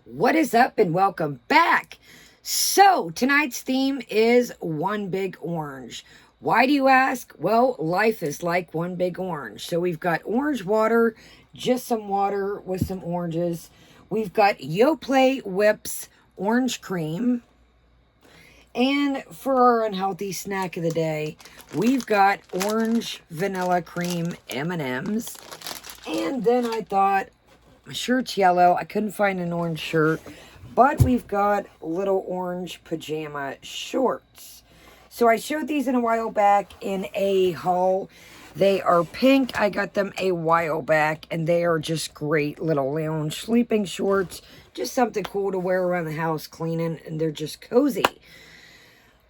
What is up and welcome back. So tonight's theme is one big orange. Why do you ask? Well, life is like one big orange. So we've got orange water, just some water with some oranges. We've got Yoplait Whips orange cream. And for our unhealthy snack of the day, we've got orange vanilla cream M&Ms. And then I thought, my shirt's yellow. I couldn't find an orange shirt. But we've got little orange pajama shorts. So I showed these in a while back in a haul. They are pink. I got them a while back. And they are just great little lounge sleeping shorts. Just something cool to wear around the house cleaning. And they're just cozy.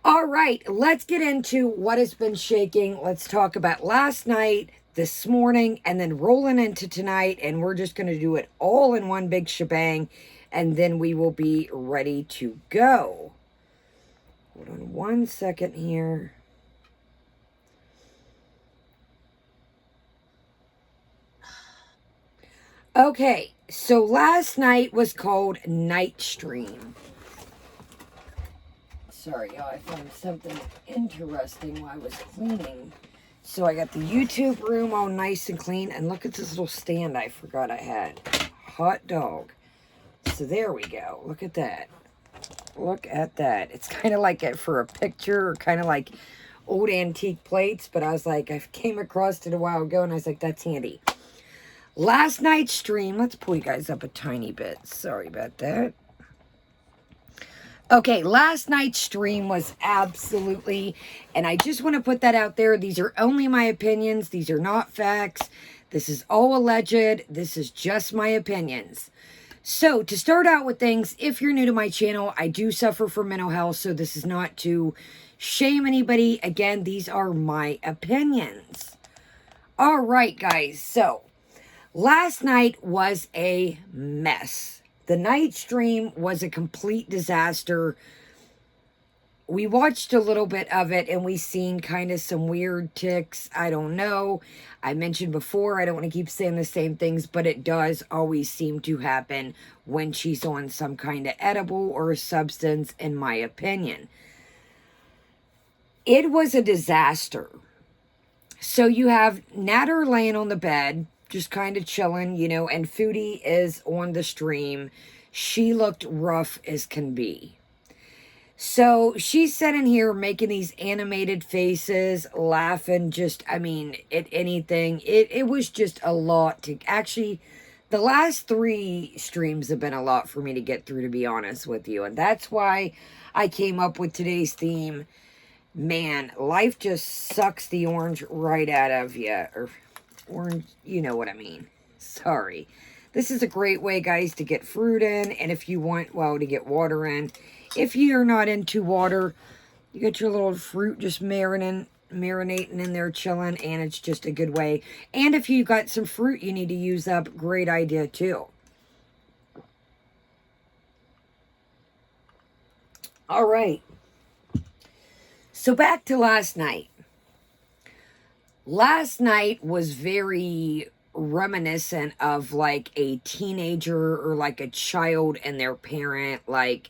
All right, let's get into what has been shaking. Let's talk about last night, this morning, and then rolling into tonight. And we're just going to do it all in one big shebang. And then we will be ready to go. Hold on 1 second here. Okay, so last night was called Night Stream. Sorry, y'all, I found something interesting while I was cleaning. So I got the YouTube room all nice and clean. And look at this little stand I forgot I had. Hot dog. So there we go. Look at that. Look at that. It's kind of like it for a picture, or kind of like old antique plates. But I was like, I came across it a while ago and I was like, that's handy. Last night's stream. Let's pull you guys up a tiny bit. Sorry about that. Okay, last night's stream was absolutely, and I just want to put that out there. These are only my opinions. These are not facts. This is all alleged. This is just my opinions. So, to start out with things, if you're new to my channel, I do suffer from mental health, so this is not to shame anybody. Again, these are my opinions. All right, guys. So, last night was a mess. The night stream was a complete disaster. We watched a little bit of it and we seen kind of some weird ticks. I don't know. I mentioned before, I don't want to keep saying the same things, but it does always seem to happen when she's on some kind of edible or substance, in my opinion. It was a disaster. So you have Natter laying on the bed, just kind of chilling, you know, and Foodie is on the stream. She looked rough as can be. So she's sitting here making these animated faces, laughing, just, I mean, at anything. It was just a lot to, actually, the last 3 streams have been a lot for me to get through, to be honest with you. And that's why I came up with today's theme. Man, life just sucks the orange right out of you, or orange, you know what I mean. Sorry. This is a great way, guys, to get fruit in. And if you want, well, to get water in. If you're not into water, you get your little fruit just marinating in there, chilling. And it's just a good way. And if you got some fruit you need to use up, great idea, too. All right. So back to last night. Last night was very reminiscent of like a teenager or like a child and their parent. Like,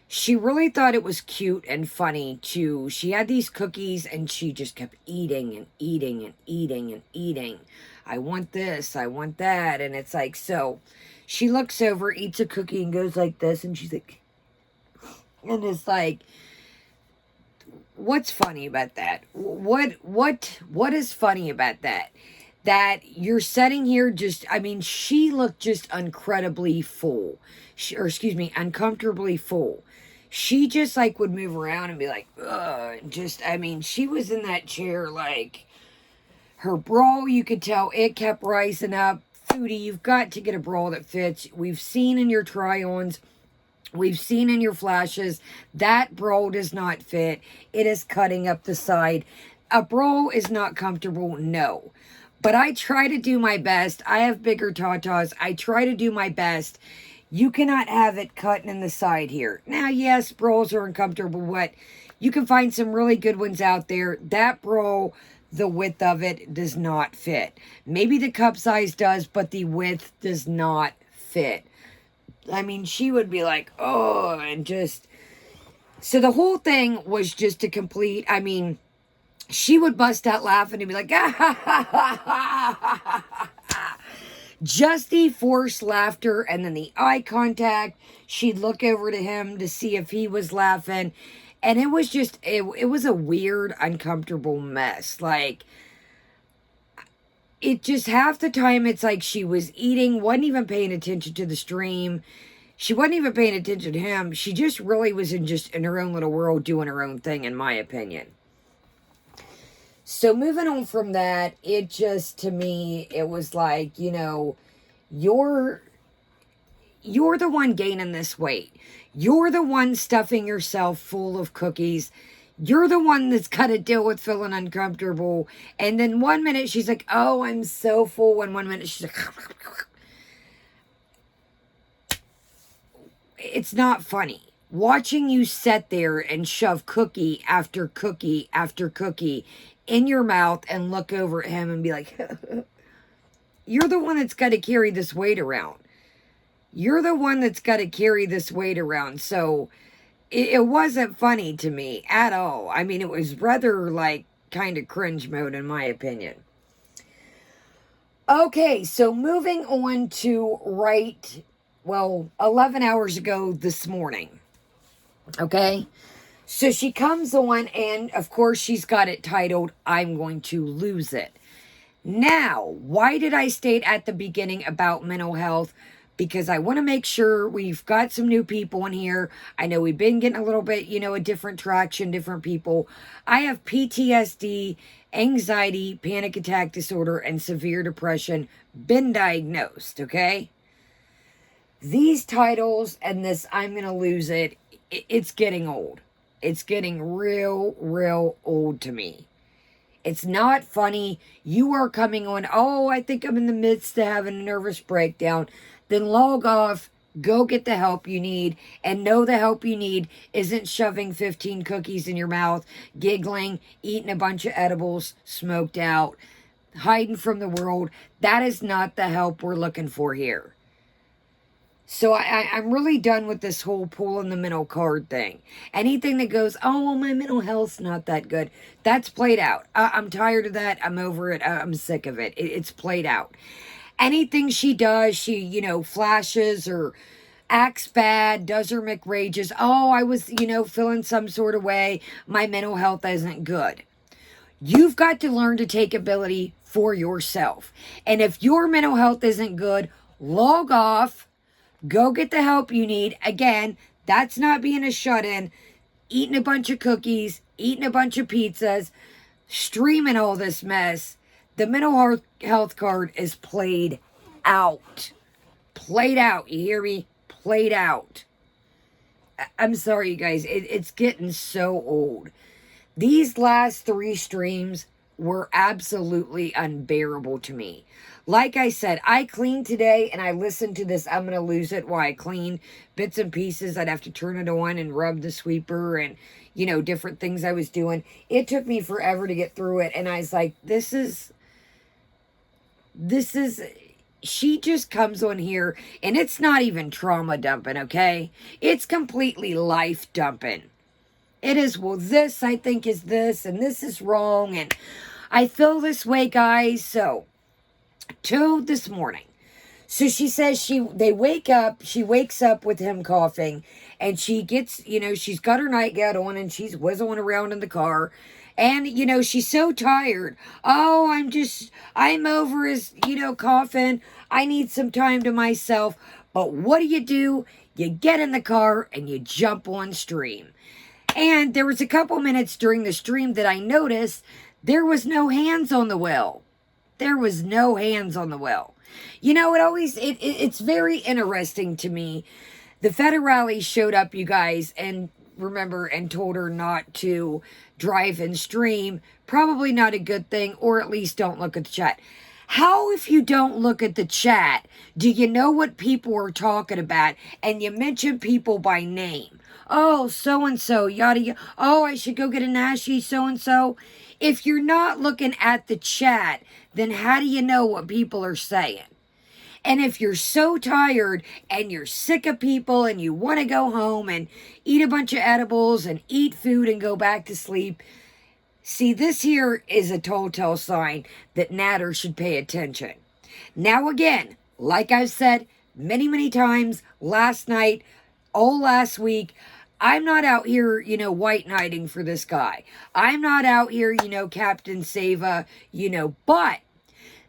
she really thought it was cute and funny too. She had these cookies and she just kept eating and eating and eating and eating. I want this, I want that. And it's like, so she looks over, eats a cookie and goes like this. And she's like, and it's like, what's funny about that? What is funny about that? That you're sitting here just, I mean, she looked just incredibly full. Uncomfortably full. She just like would move around and be like, ugh. Just, I mean, she was in that chair like, her bra, you could tell it kept rising up. Foodie, you've got to get a bra that fits. We've seen in your try-ons, we've seen in your flashes, that bra does not fit. It is cutting up the side. A bra is not comfortable, no. But I try to do my best. I have bigger tatas. I try to do my best. You cannot have it cutting in the side here. Now, yes, bras are uncomfortable, but you can find some really good ones out there. That bra, the width of it does not fit. Maybe the cup size does, but the width does not fit. I mean, she would be like, oh, and just, so the whole thing was just a complete, I mean, she would bust out laughing and be like, ah, ha, ha, ha, ha, ha, ha. Just the forced laughter and then the eye contact. She'd look over to him to see if he was laughing. And it was just, it was a weird, uncomfortable mess. Like, it just half the time it's like she was eating, wasn't even paying attention to the stream. She wasn't even paying attention to him. She just really was in her own little world doing her own thing, in my opinion. So moving on from that, it just, to me, it was like, you know, you're the one gaining this weight. You're the one stuffing yourself full of cookies. You're the one that's got to deal with feeling uncomfortable. And then 1 minute she's like, oh, I'm so full. And 1 minute she's like, it's not funny. Watching you sit there and shove cookie after cookie after cookie in your mouth and look over at him and be like, you're the one that's got to carry this weight around. You're the one that's got to carry this weight around. So it wasn't funny to me at all. I mean, it was rather like kind of cringe mode in my opinion. Okay, so moving on to 11 hours ago this morning. Okay, so she comes on and of course she's got it titled, I'm going to lose it. Now, why did I state at the beginning about mental health? Because I want to make sure we've got some new people in here. I know we've been getting a little bit, you know, a different traction, different people. I have PTSD, anxiety, panic attack disorder, and severe depression been diagnosed, okay? These titles and this I'm going to lose it, it's getting old. It's getting real old to me. It's not funny. You are coming on, oh, I think I'm in the midst of having a nervous breakdown. Then log off, go get the help you need, and know the help you need isn't shoving 15 cookies in your mouth, giggling, eating a bunch of edibles, smoked out, hiding from the world. That is not the help we're looking for here. So I'm really done with this whole pulling the mental card thing. Anything that goes, oh, well, my mental health's not that good. That's played out. I'm tired of that. I'm over it. I'm sick of it. It's played out. Anything she does, she, you know, flashes or acts bad, does her McRages. Oh, I was, you know, feeling some sort of way. My mental health isn't good. You've got to learn to take ability for yourself. And if your mental health isn't good, log off. Go get the help you need. Again, that's not being a shut-in, eating a bunch of cookies, eating a bunch of pizzas, streaming all this mess. The mental health card is played out. Played out. You hear me? Played out. I'm sorry, you guys. It's getting so old. These last 3 streams were absolutely unbearable to me. Like I said, I cleaned today and I listened to this I'm going to lose it while I clean bits and pieces. I'd have to turn it on and rub the sweeper and, you know, different things I was doing. It took me forever to get through it. And I was like, this is, she just comes on here and it's not even trauma dumping, okay? It's completely life dumping. It is, well, this I think is this and this is wrong. And I feel this way, guys. So, till this morning. So she says she wakes up with him coughing and she gets, you know, she's got her nightgown on and she's whizzling around in the car and, you know, she's so tired. Oh, I'm over his, you know, coughing. I need some time to myself. But what do? You get in the car and you jump on stream. And there was a couple minutes during the stream that I noticed there was no hands on the well. There was no hands on the well. You know, it's very interesting to me. The federale showed up, you guys, and remember, and told her not to drive and stream. Probably not a good thing, or at least don't look at the chat. How, if you don't look at the chat, do you know what people are talking about? And you mention people by name. Oh, so-and-so, yada, yada. Oh, I should go get a Nashi, so-and-so. If you're not looking at the chat, then how do you know what people are saying? And if you're so tired and you're sick of people and you want to go home and eat a bunch of edibles and eat food and go back to sleep, see, this here is a telltale sign that Natter should pay attention. Now again, like I've said many, many times last night, all last week, I'm not out here, white knighting for this guy. I'm not out here, Captain Sava, but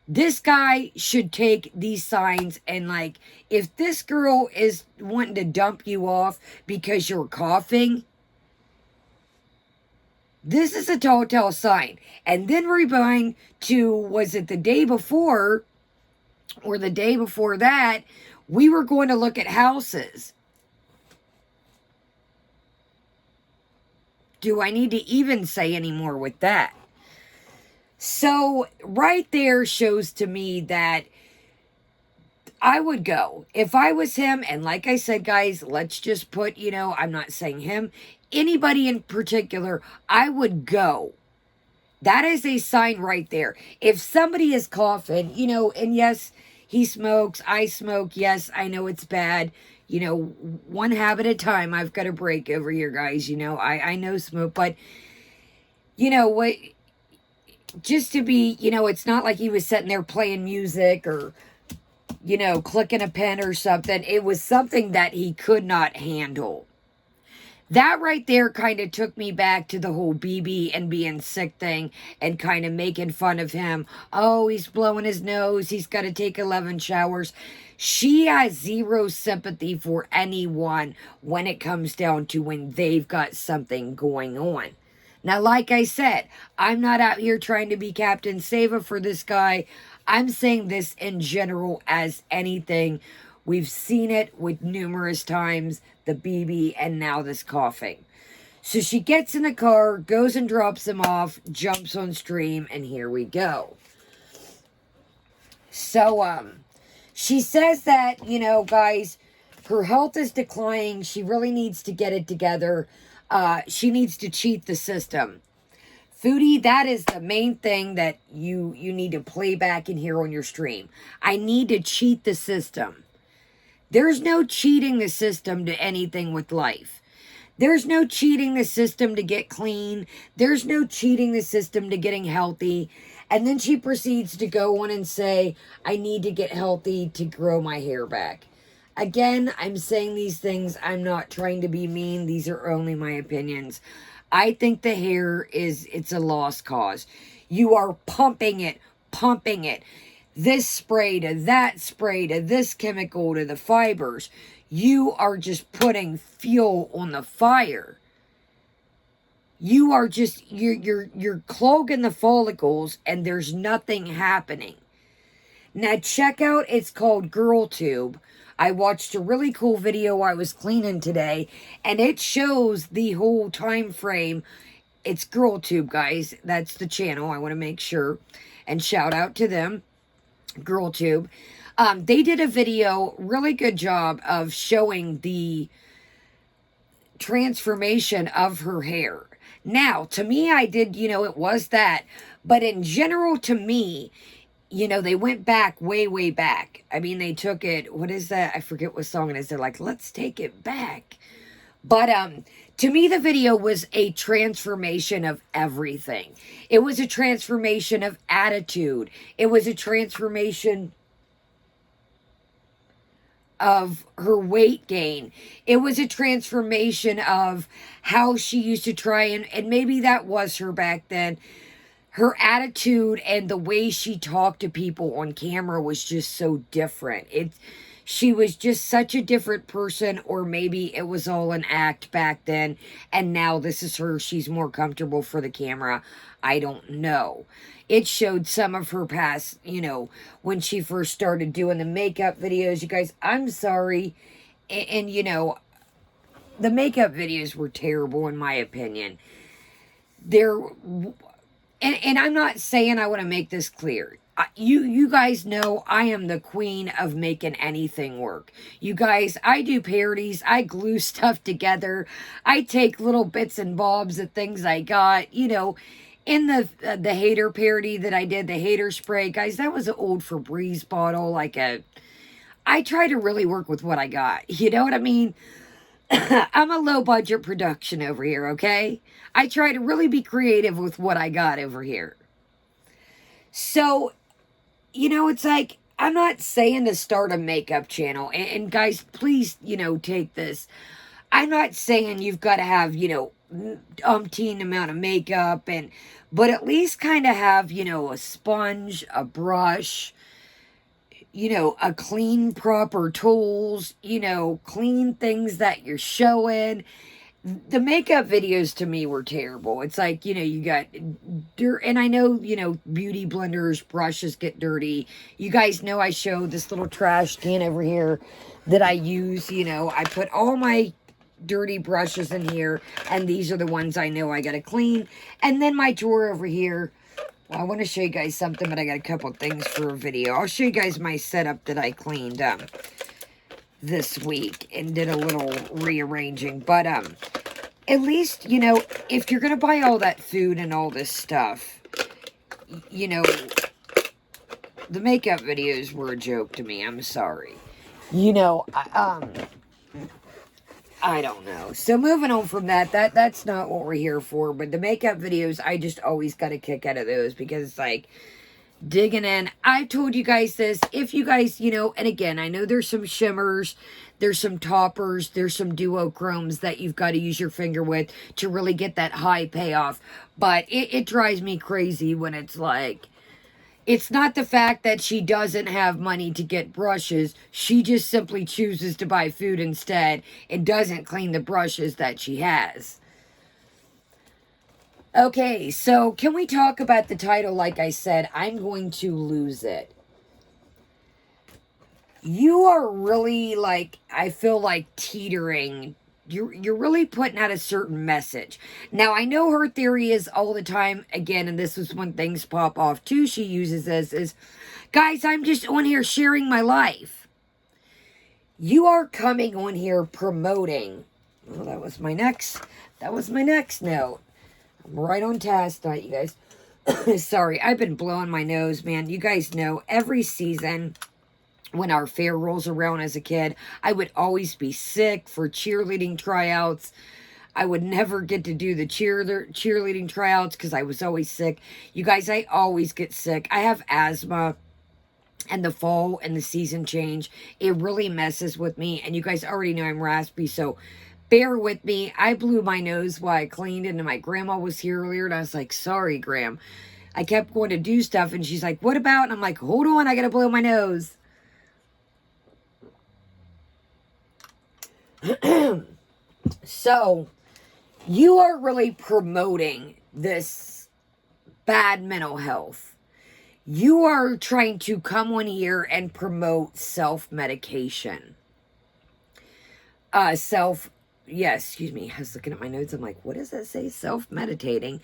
this guy should take these signs and, like, if this girl is wanting to dump you off because you're coughing, this is a telltale sign. And then rewind to, was it the day before or the day before that, we were going to look at houses. Do I need to even say any more with that? So right there shows to me that I would go. If I was him, and like I said, guys, let's just put, I'm not saying him, anybody in particular, I would go. That is a sign right there. If somebody is coughing, and yes, he smokes, I smoke, yes, I know it's bad. One habit at a time I've got to break over here, guys. I know smoke, but what, just to be, it's not like he was sitting there playing music or, clicking a pen or something. It was something that he could not handle. That right there kind of took me back to the whole BB and being sick thing and kind of making fun of him. Oh, he's blowing his nose. He's got to take 11 showers. She has zero sympathy for anyone when it comes down to when they've got something going on. Now, like I said, I'm not out here trying to be Captain Sava for this guy. I'm saying this in general as anything. We've seen it with numerous times, the BB and now this coughing. So she gets in the car, goes and drops him off, jumps on stream, and here we go. So, she says that, guys, her health is declining. She really needs to get it together. She needs to cheat the system. Foodie, that is the main thing that you need to play back in here on your stream. I need to cheat the system. There's no cheating the system to anything with life. There's no cheating the system to get clean. There's no cheating the system to getting healthy. And then she proceeds to go on and say, I need to get healthy to grow my hair back. Again, I'm saying these things. I'm not trying to be mean. These are only my opinions. I think the hair it's a lost cause. You are pumping it. This spray to that spray to this chemical to the fibers. You are just putting fuel on the fire. You are just, you're clogging the follicles and there's nothing happening. Now check out, it's called Girl Tube. I watched a really cool video I was cleaning today, and it shows the whole time frame. It's Girl Tube, guys. That's the channel. I want to make sure. And shout out to them. Girl Tube. They did a video, really good job of showing the transformation of her hair. Now, to me, I did, it was that. But in general, to me, they went back, way back. I mean, they took it, what is that? I forget what song it is. They're like, let's take it back. But to me, the video was a transformation of everything. It was a transformation of attitude. It was a transformation of her weight gain. It was a transformation of how she used to try, and maybe that was her back then. Her attitude and the way she talked to people on camera was just so different. She was just such a different person, or maybe it was all an act back then, and now this is her. She's more comfortable for the camera. I don't know. It showed some of her past, when she first started doing the makeup videos. You guys, I'm sorry. And the makeup videos were terrible in my opinion. And I'm not saying, I want to make this clear. You guys know I am the queen of making anything work. You guys, I do parodies. I glue stuff together. I take little bits and bobs of things I got. In the hater parody that I did, the hater spray. Guys, that was an old Febreze bottle, like a I try to really work with what I got. You know what I mean? I'm a low budget production over here, okay? I try to really be creative with what I got over here. So, it's like, I'm not saying to start a makeup channel. And guys, please, take this. I'm not saying you've got to have, umpteen amount of makeup, but at least kind of have, a sponge, a brush, a clean, proper tools, clean things that you're showing. The makeup videos to me were terrible. It's like, you got dirt, and I know, beauty blenders, brushes get dirty. You guys know I show this little trash can over here that I use. I put all my dirty brushes in here, and these are the ones I know I gotta clean. And then my drawer over here. Well, I want to show you guys something, but I got a couple things for a video. I'll show you guys my setup that I cleaned this week and did a little rearranging. But at least, if you're going to buy all that food and all this stuff, the makeup videos were a joke to me. I'm sorry. I don't know. So moving on from that's not what we're here for. But the makeup videos, I just always got a kick out of those because it's like digging in. I've told you guys this. If you guys, and again, I know there's some shimmers, there's some toppers, there's some duochromes that you've got to use your finger with to really get that high payoff. But it drives me crazy when it's like, it's not the fact that she doesn't have money to get brushes. She just simply chooses to buy food instead and doesn't clean the brushes that she has. Okay, so can we talk about the title? Like I said, I'm going to lose it. You are really I feel like teetering. You're really putting out a certain message. Now, I know her theory is all the time, again, and this is when things pop off too, she uses this, is, guys, I'm just on here sharing my life. You are coming on here promoting. Well, that was my next note. I'm right on task tonight, you guys. Sorry, I've been blowing my nose, man. You guys know, every season when our fair rolls around as a kid, I would always be sick for cheerleading tryouts. I would never get to do the cheerleading tryouts because I was always sick. You guys, I always get sick. I have asthma, and the fall and the season change, it really messes with me. And you guys already know I'm raspy, so bear with me. I blew my nose while I cleaned, and my grandma was here earlier, and I was like, sorry, Gram. I kept going to do stuff, and she's like, what about? And I'm like, hold on, I gotta blow my nose. So, you are really promoting this bad mental health. You are trying to come on here and promote self-medication. Excuse me. I was looking at my notes. I'm like, what does that say? Self-meditating.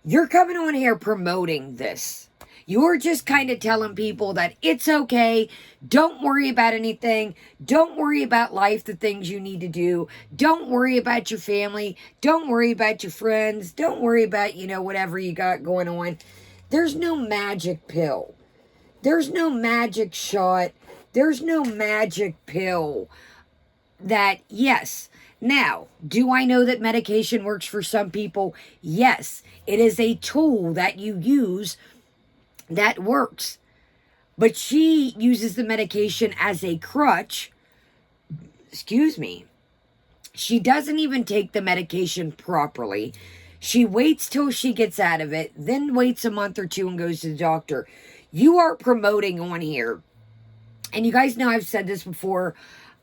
You're coming on here promoting this. You're just kind of telling people that it's okay. Don't worry about anything. Don't worry about life, the things you need to do. Don't worry about your family. Don't worry about your friends. Don't worry about, whatever you got going on. There's no magic pill. There's no magic shot. There's no magic pill that, yes. Now, do I know that medication works for some people? Yes. It is a tool that you use that works. But she uses the medication as a crutch. Excuse me. She doesn't even take the medication properly. She waits till she gets out of it, then waits a month or two and goes to the doctor. You are promoting on here. And you guys know I've said this before.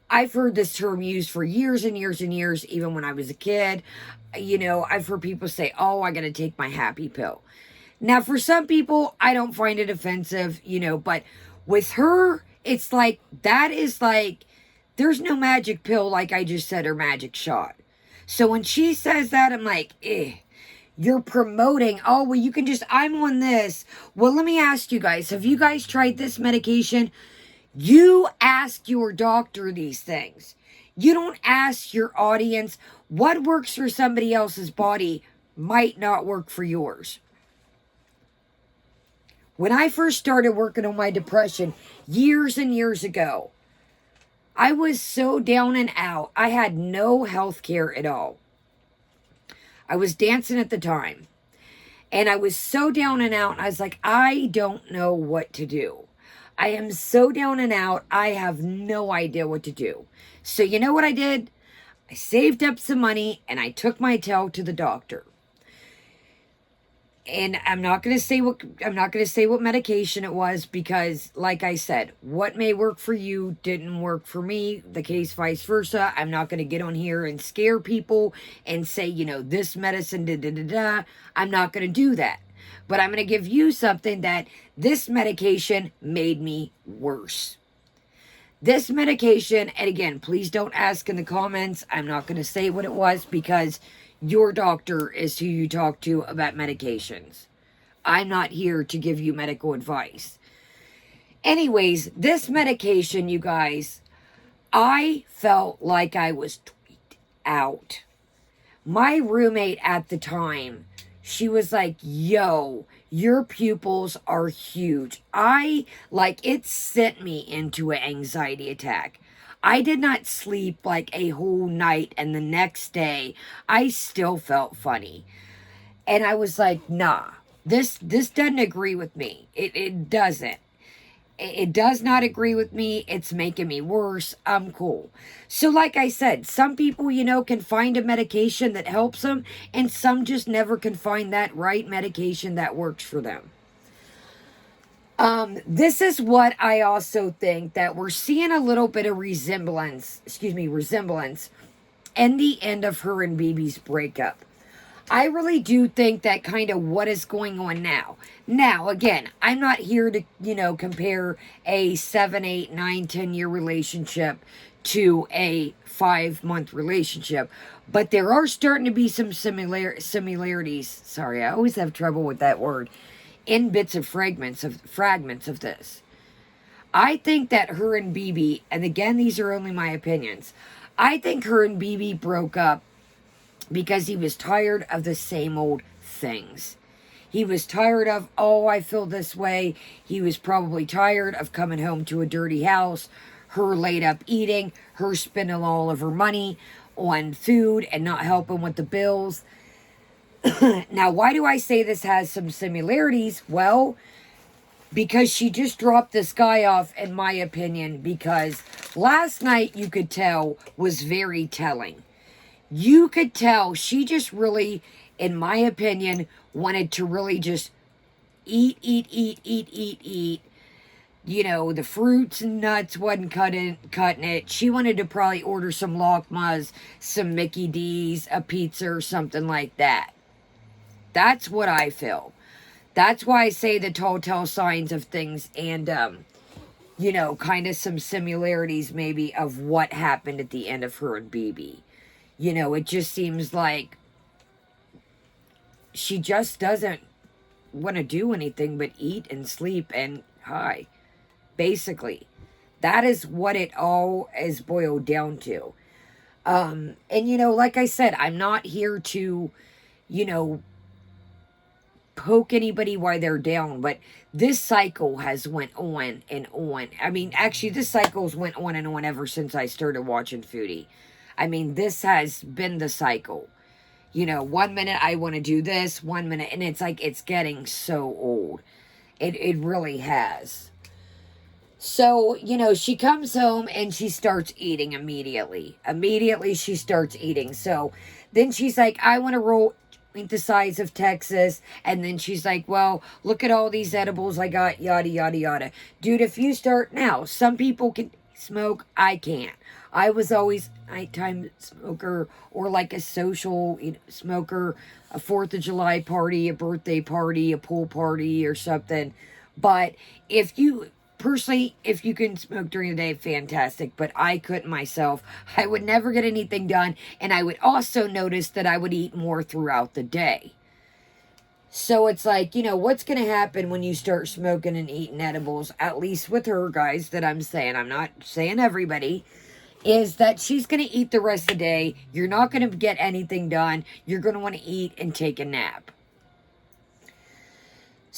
I've heard this term used for years and years and years, even when I was a kid. I've heard people say, oh, I got to take my happy pill. Now, for some people, I don't find it offensive, but with her, it's like, that is like, there's no magic pill, like I just said, or magic shot. So when she says that, I'm like, you're promoting, oh, well, you can just, I'm on this. Well, let me ask you guys, have you guys tried this medication? You ask your doctor these things. You don't ask your audience. What works for somebody else's body might not work for yours. When I first started working on my depression years and years ago, I was so down and out. I had no health care at all. I was dancing at the time. And I was so down and out. I was like, I don't know what to do. I am so down and out. I have no idea what to do. So you know what I did? I saved up some money and I took my tail to the doctor. And I'm not going to say what medication it was, because like I said, what may work for you didn't work for me, the case vice versa. I'm not going to get on here and scare people and say, this medicine I'm not going to do that. But I'm going to give you something that this medication made me worse. This medication, and again, please don't ask in the comments. I'm not going to say what it was, because your doctor is who you talk to about medications. I'm not here to give you medical advice. Anyways, this medication, you guys, I felt like I was tweaked out. My roommate at the time, she was like, yo, your pupils are huge. It sent me into an anxiety attack. I did not sleep like a whole night, and the next day I still felt funny. And I was like, nah, this doesn't agree with me. It doesn't. It does not agree with me. It's making me worse. I'm cool. So like I said, some people, can find a medication that helps them, and some just never can find that right medication that works for them. This is what I also think, that we're seeing a little bit of resemblance in the end of her and BB's breakup. I really do think that kind of what is going on now. Now, again, I'm not here to, compare a 7, 8, 9, 10-year relationship to a 5-month relationship, but there are starting to be some similarities. Sorry, I always have trouble with that word. In bits of fragments of this. I think that her and BB, and again, these are only my opinions, I think her and BB broke up because he was tired of the same old things. He was tired of, I feel this way. He was probably tired of coming home to a dirty house, her laid up eating, her spending all of her money on food and not helping with the bills. Now, why do I say this has some similarities? Well, because she just dropped this guy off, in my opinion, because last night, you could tell, was very telling. You could tell she just really, in my opinion, wanted to really just eat. The fruits and nuts wasn't cutting it. She wanted to probably order some Lakmas, some Mickey D's, a pizza or something like that. That's what I feel. That's why I say the telltale signs of things, and, kind of some similarities maybe of what happened at the end of her and BB. It just seems like she just doesn't want to do anything but eat and sleep and hi. Basically, that is what it all is boiled down to. And, like I said, I'm not here to, poke anybody while they're down, but this cycle has went on and on. I mean, actually, this cycle's went on and on ever since I started watching Foodie. I mean, this has been the cycle. 1 minute I want to do this, 1 minute, and it's like, it's getting so old. It really has. So, she comes home and she starts eating immediately. Immediately she starts eating. So then she's like, I want to roll the size of Texas. And then she's like, well, look at all these edibles I got, yada, yada, yada. Dude, if you start now, some people can smoke, I can't. I was always a nighttime smoker, or like a social smoker, a 4th of July party, a birthday party, a pool party or something. But if you can smoke during the day, fantastic. But I couldn't myself. I would never get anything done. And I would also notice that I would eat more throughout the day. So it's like, what's going to happen when you start smoking and eating edibles, at least with her, guys, that I'm saying. I'm not saying everybody. Is that she's going to eat the rest of the day. You're not going to get anything done. You're going to want to eat and take a nap.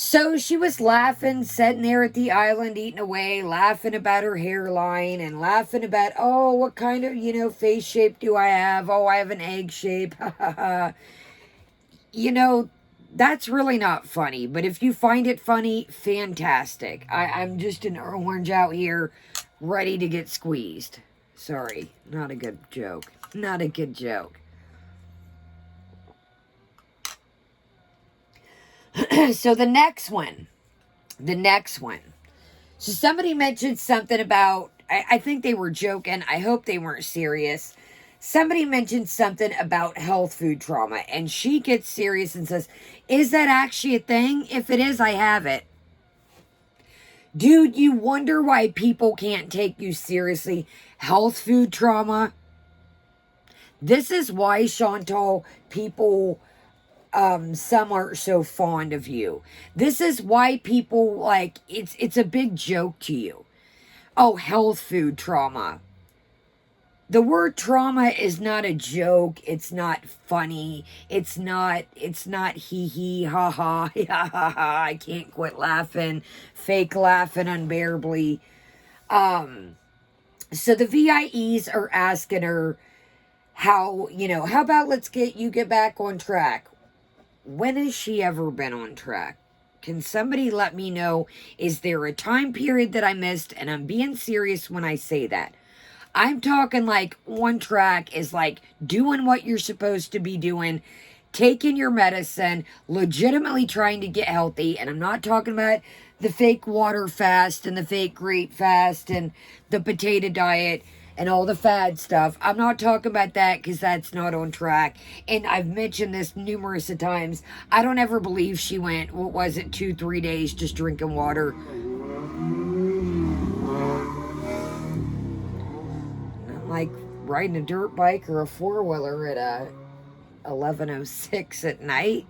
So she was laughing, sitting there at the island, eating away, laughing about her hairline and laughing about, oh, what kind of, face shape do I have? Oh, I have an egg shape. you know, that's really not funny. But if you find it funny, fantastic. I'm just an orange out here ready to get squeezed. Sorry, not a good joke. Not a good joke. So the next one. So somebody mentioned something about, I think they were joking. I hope they weren't serious. Somebody mentioned something about health food trauma, and she gets serious and says, is that actually a thing? If it is, I have it. Dude, you wonder why people can't take you seriously. Health food trauma. This is why, Chantal, people, some aren't so fond of you. This is why people, like, it's a big joke to you. Oh, health food trauma. The word trauma is not a joke. It's not funny. It's not hee hee, ha ha, ha ha ha. I can't quit laughing. Fake laughing unbearably. So the VIEs are asking her how about let's get back on track. When has she ever been on track? Can somebody let me know? Is there a time period that I missed? And I'm being serious when I say that. I'm talking like on track is like doing what you're supposed to be doing, taking your medicine, legitimately trying to get healthy. And I'm not talking about the fake water fast and the fake grape fast and the potato diet and all the fad stuff. I'm not talking about that because that's not on track. And I've mentioned this numerous of times. I don't ever believe she went, what was it, 2-3 days just drinking water. Like riding a dirt bike or a four-wheeler at 11:06 at night.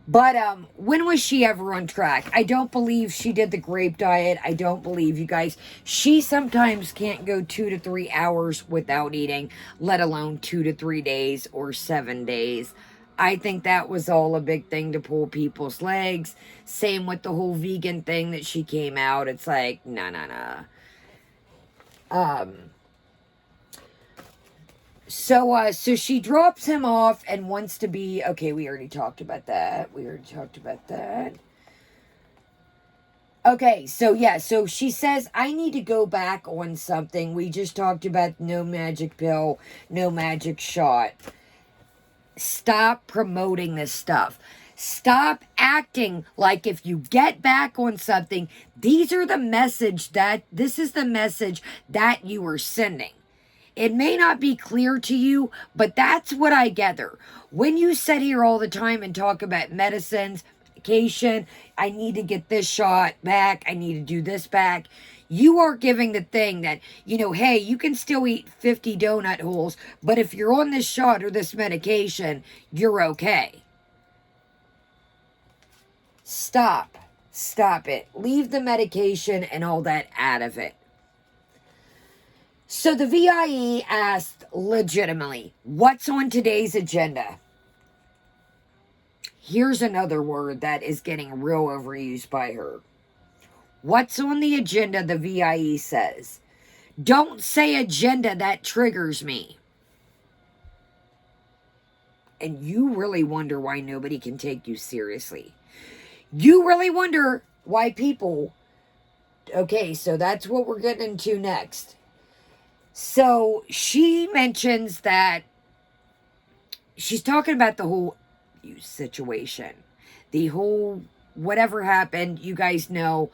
But when was she ever on track? I don't believe she did the grape diet. I don't believe, you guys. She sometimes can't go 2 to 3 hours without eating, let alone 2 to 3 days or 7 days. I think that was all a big thing to pull people's legs. Same with the whole vegan thing that she came out. It's like, nah. So she drops him off and wants to be, okay, we already talked about that. Okay, so she says, I need to go back on something. We just talked about no magic pill, no magic shot. Stop promoting this stuff. Stop acting like if you get back on something, this is the message that you are sending. It may not be clear to you, but that's what I gather. When you sit here all the time and talk about medicines, medication, I need to get this shot back, I need to do this back, you are giving the thing that, hey, you can still eat 50 donut holes, but if you're on this shot or this medication, you're okay. Stop it. Leave the medication and all that out of it. So the VIE asked legitimately, what's on today's agenda? Here's another word that is getting real overused by her. What's on the agenda, the VIE says. Don't say agenda, that triggers me. And you really wonder why nobody can take you seriously. You really wonder why people... Okay, so that's what we're getting into next. So she mentions that she's talking about the whole situation. The whole whatever happened, you guys know.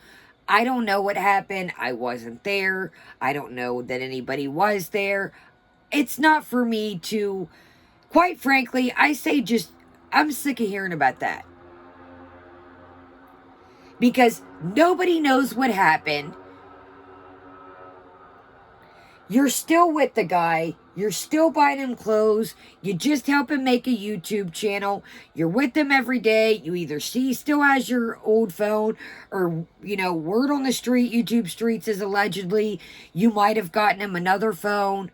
I don't know what happened. I wasn't there. I don't know that anybody was there. It's not for me to, quite frankly, I say I'm sick of hearing about that. Because nobody knows what happened. You're still with the guy. You're still buying him clothes. You just help him make a YouTube channel. You're with him every day. You either see he still has your old phone or, word on the street, YouTube streets is allegedly you might have gotten him another phone.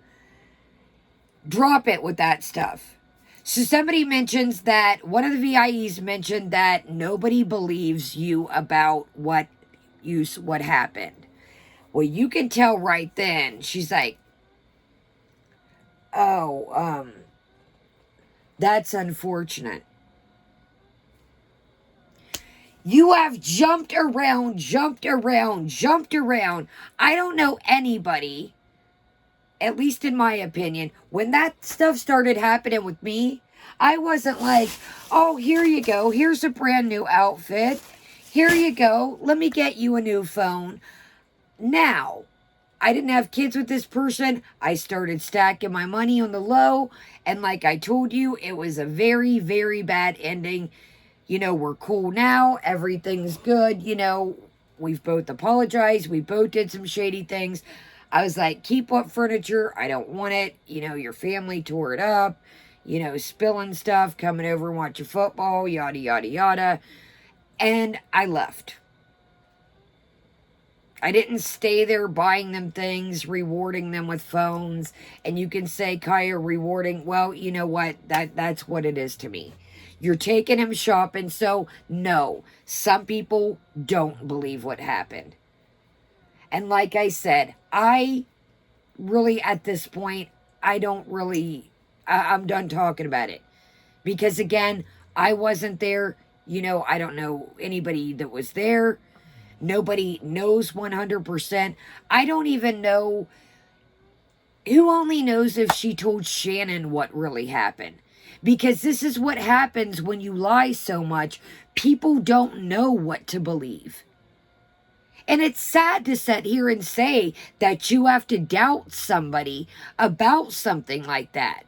Drop it with that stuff. So somebody mentions that, one of the VIEs mentioned that nobody believes you about what happened. Well, you can tell right then. She's like, oh, that's unfortunate. You have jumped around. I don't know anybody, at least in my opinion, when that stuff started happening with me, I wasn't like, oh, here you go. Here's a brand new outfit. Here you go. Let me get you a new phone. Now, I didn't have kids with this person. I started stacking my money on the low. And like I told you, it was a very, very bad ending. You know, we're cool now. Everything's good. You know, we've both apologized. We both did some shady things. I was like, keep up furniture. I don't want it. You know, your family tore it up. You know, spilling stuff, coming over and watching football, yada, yada, yada. And I left. I didn't stay there buying them things, rewarding them with phones. And you can say, Kaya, rewarding. Well, you know what? That's what it is to me. You're taking him shopping. So, no, some people don't believe what happened. And like I said, I really, at this point, I'm done talking about it. Because again, I wasn't there. You know, I don't know anybody that was there. Nobody knows 100%. I don't even know. Who only knows if she told Shannon what really happened? Because this is what happens when you lie so much. People don't know what to believe. And it's sad to sit here and say that you have to doubt somebody about something like that.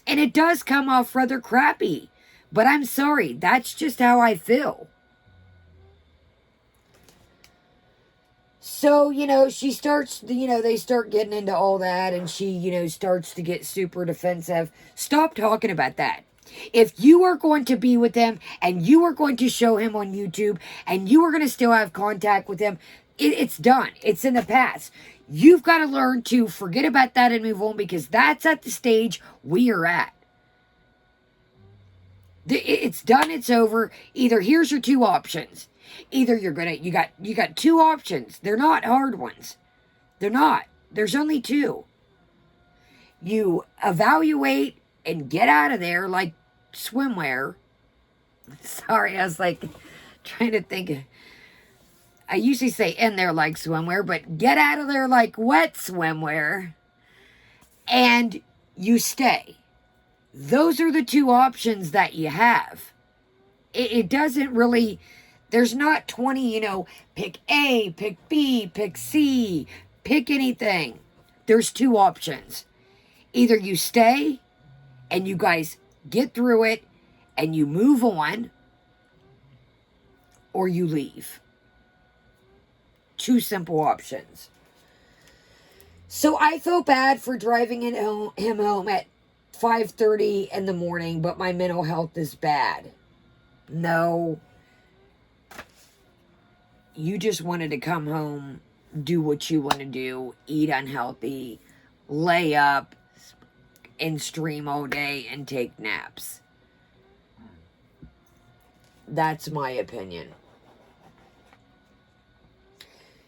And it does come off rather crappy. But I'm sorry, that's just how I feel. So, you know, she starts, you know, they start getting into all that, and she, you know, starts to get super defensive. Stop talking about that. If you are going to be with him and you are going to show him on YouTube and you are going to still have contact with him, it's done. It's in the past. You've got to learn to forget about that and move on, because that's at the stage we are at. It's done. It's over. Either here's your two options. Either you got two options. They're not hard ones. They're not. There's only two. You evaluate and get out of there like swimwear. Sorry, I was like trying to think. I usually say in there like swimwear, but get out of there like wet swimwear. And you stay. Those are the two options that you have. It doesn't really, there's not 20, you know, pick A, pick B, pick C, pick anything. There's two options. Either you stay and you guys get through it and you move on, or you leave. Two simple options. So I feel bad for driving him home at 5:30 in the morning, but my mental health is bad. No. You just wanted to come home, do what you want to do, eat unhealthy, lay up, and stream all day and take naps. That's my opinion.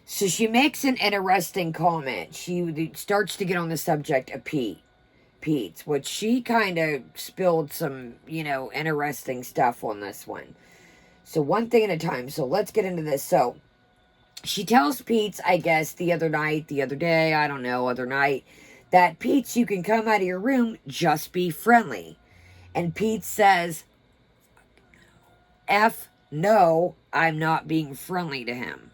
So she makes an interesting comment. She starts to get on the subject of Pete's, which she kind of spilled some, you know, interesting stuff on this one. So one thing at a time. So let's get into this. So she tells Pete's, I guess, the other night, that Pete's, you can come out of your room, just be friendly. And Pete says, F no, I'm not being friendly to him.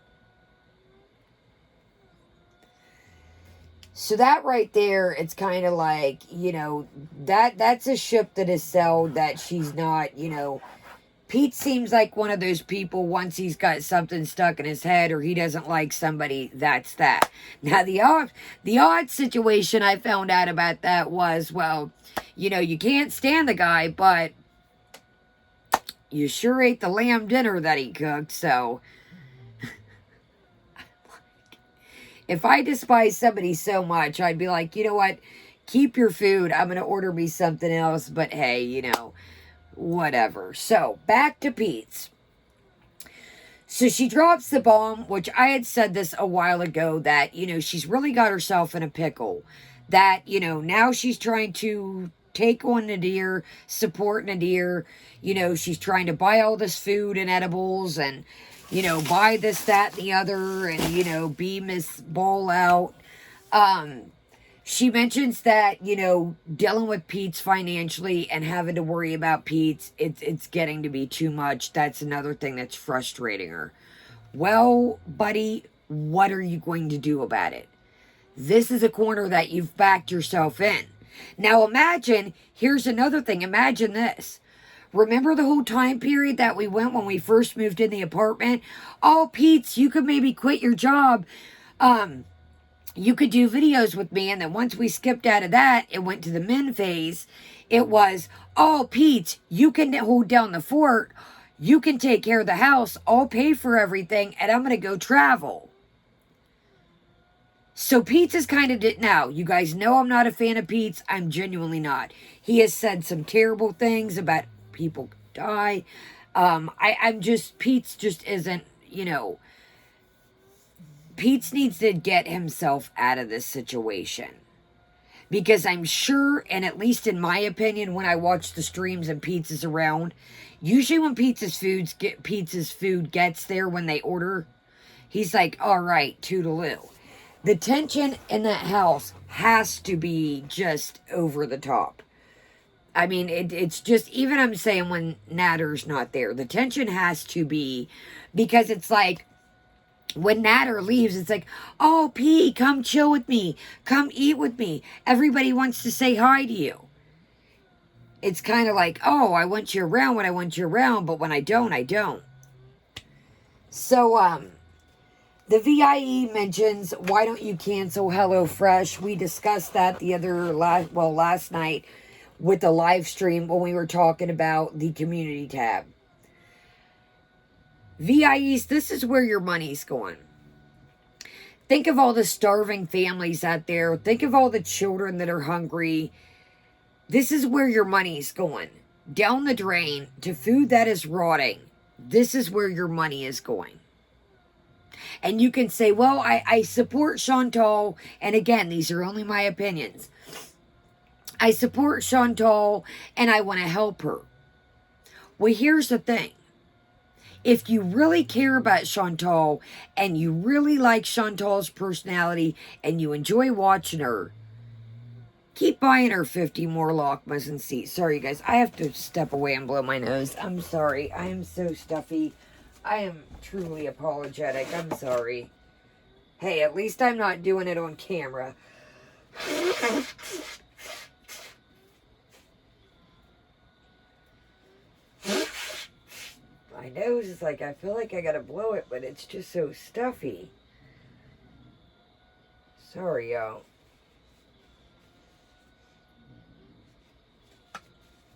So that right there, it's kind of like, you know, that's a ship that is sailed, that she's not, you know. Pete seems like one of those people, once he's got something stuck in his head or he doesn't like somebody, that's that. Now, the odd situation I found out about that was, well, you know, you can't stand the guy, but you sure ate the lamb dinner that he cooked, so if I despise somebody so much, I'd be like, you know what? keep your food. I'm going to order me something else, but hey, whatever. So, back to Pete's. So she drops the bomb, which I had said this a while ago, that, she's really got herself in a pickle. That, now she's trying to take on Nadir, support Nadir. She's trying to buy all this food and edibles and, buy this, that, and the other, and, be Miss Ball out. She mentions that, dealing with Pete's financially and having to worry about Pete's, it's getting to be too much. That's another thing that's frustrating her. Well, buddy, what are you going to do about it? This is a corner that you've backed yourself in. Now imagine, here's another thing. Imagine this. Remember the whole time period that we went when we first moved in the apartment? Oh, Pete's, you could maybe quit your job. You could do videos with me. And then once we skipped out of that, it went to the men phase. It was, oh, Pete, you can hold down the fort. You can take care of the house. I'll pay for everything. And I'm going to go travel. So Pete's is kind of, now, you guys know I'm not a fan of Pete's. I'm genuinely not. He has said some terrible things about people die. Pete's just isn't, Pete's needs to get himself out of this situation. Because I'm sure, and at least in my opinion, when I watch the streams and Pete's is around, usually when Pete's food gets there when they order, he's like, all right, toodaloo. The tension in that house has to be just over the top. I mean, it's just, even I'm saying when Natter's not there, the tension has to be, because it's like, when Natter leaves, it's like, oh, P, come chill with me. Come eat with me. Everybody wants to say hi to you. It's kind of like, oh, I want you around when I want you around, but when I don't, I don't. So, the VIE mentions, why don't you cancel HelloFresh? We discussed that last night with the live stream when we were talking about the community tab. VIEs, this is where your money's going. Think of all the starving families out there. Think of all the children that are hungry. This is where your money's going. Down the drain to food that is rotting. This is where your money is going. And you can say, well, I support Chantal. And again, these are only my opinions. I support Chantal and I want to help her. Well, here's the thing. If you really care about Chantal and you really like Chantal's personality and you enjoy watching her, keep buying her 50 more Lockmas and seats. Sorry, you guys. I have to step away and blow my nose. I'm sorry. I am so stuffy. I am truly apologetic. I'm sorry. Hey, at least I'm not doing it on camera. My nose is like, I feel like I gotta blow it, but it's just so stuffy. Sorry, y'all.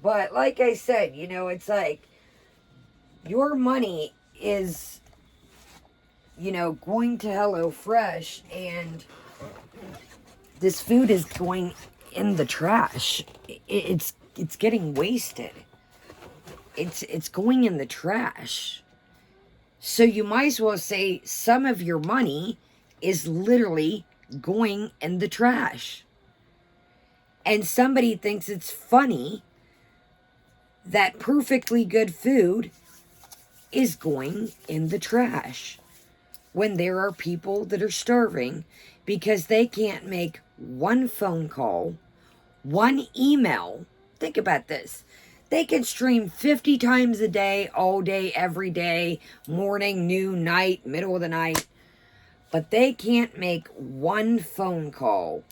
But like I said, it's like your money is, going to HelloFresh and this food is going in the trash. It's getting wasted. It's going in the trash. So you might as well say some of your money is literally going in the trash. And somebody thinks it's funny that perfectly good food is going in the trash when there are people that are starving because they can't make one phone call, one email. Think about this. They can stream 50 times a day, all day, every day, morning, noon, night, middle of the night. But they can't make one phone call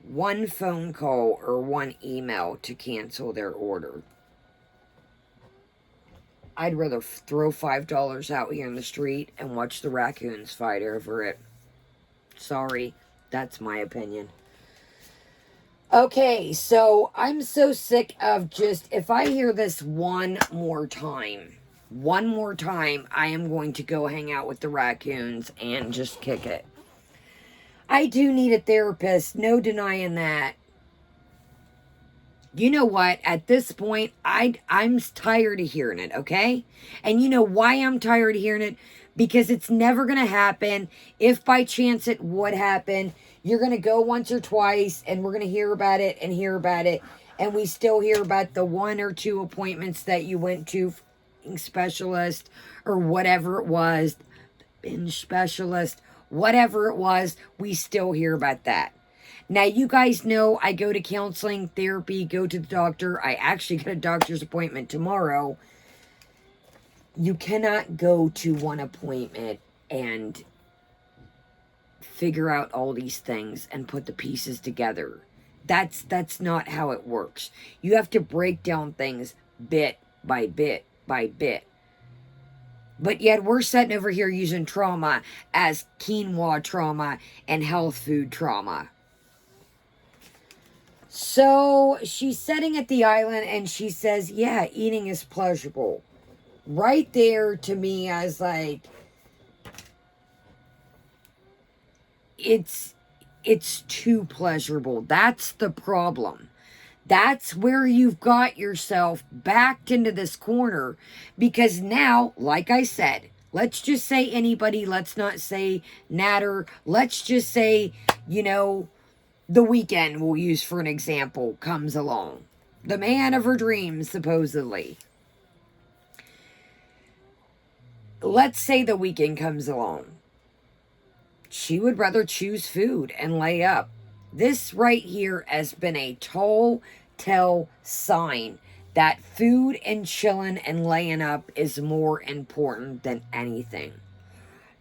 or one email to cancel their order. I'd rather throw $5 out here in the street and watch the raccoons fight over it. Sorry, that's my opinion. Okay, so I'm so sick of if I hear this one more time, I am going to go hang out with the raccoons and just kick it. I do need a therapist. No denying that. You know what? At this point, I'm tired of hearing it, okay? And you know why I'm tired of hearing it? Because it's never going to happen. If by chance it would happen, you're going to go once or twice and we're going to hear about it and hear about it. And we still hear about the 1 or 2 appointments that you went to, specialist or whatever it was, binge specialist, whatever it was, we still hear about that. Now, you guys know I go to counseling, therapy, go to the doctor. I actually got a doctor's appointment tomorrow. You cannot go to one appointment and figure out all these things and put the pieces together. That's not how it works. You have to break down things bit by bit by bit. But yet we're sitting over here using trauma as quinoa trauma and health food trauma. So she's sitting at the island and she says, yeah, eating is pleasurable. Right there to me, I was like, it's too pleasurable. That's the problem. That's where you've got yourself backed into this corner, because now, like I said, let's just say anybody, let's not say Natter, let's just say, you know, The Weekend we'll use for an example, comes along. The man of her dreams, supposedly. Let's say The Weekend comes along. She would rather choose food and lay up. This right here has been a telltale sign that food and chilling and laying up is more important than anything.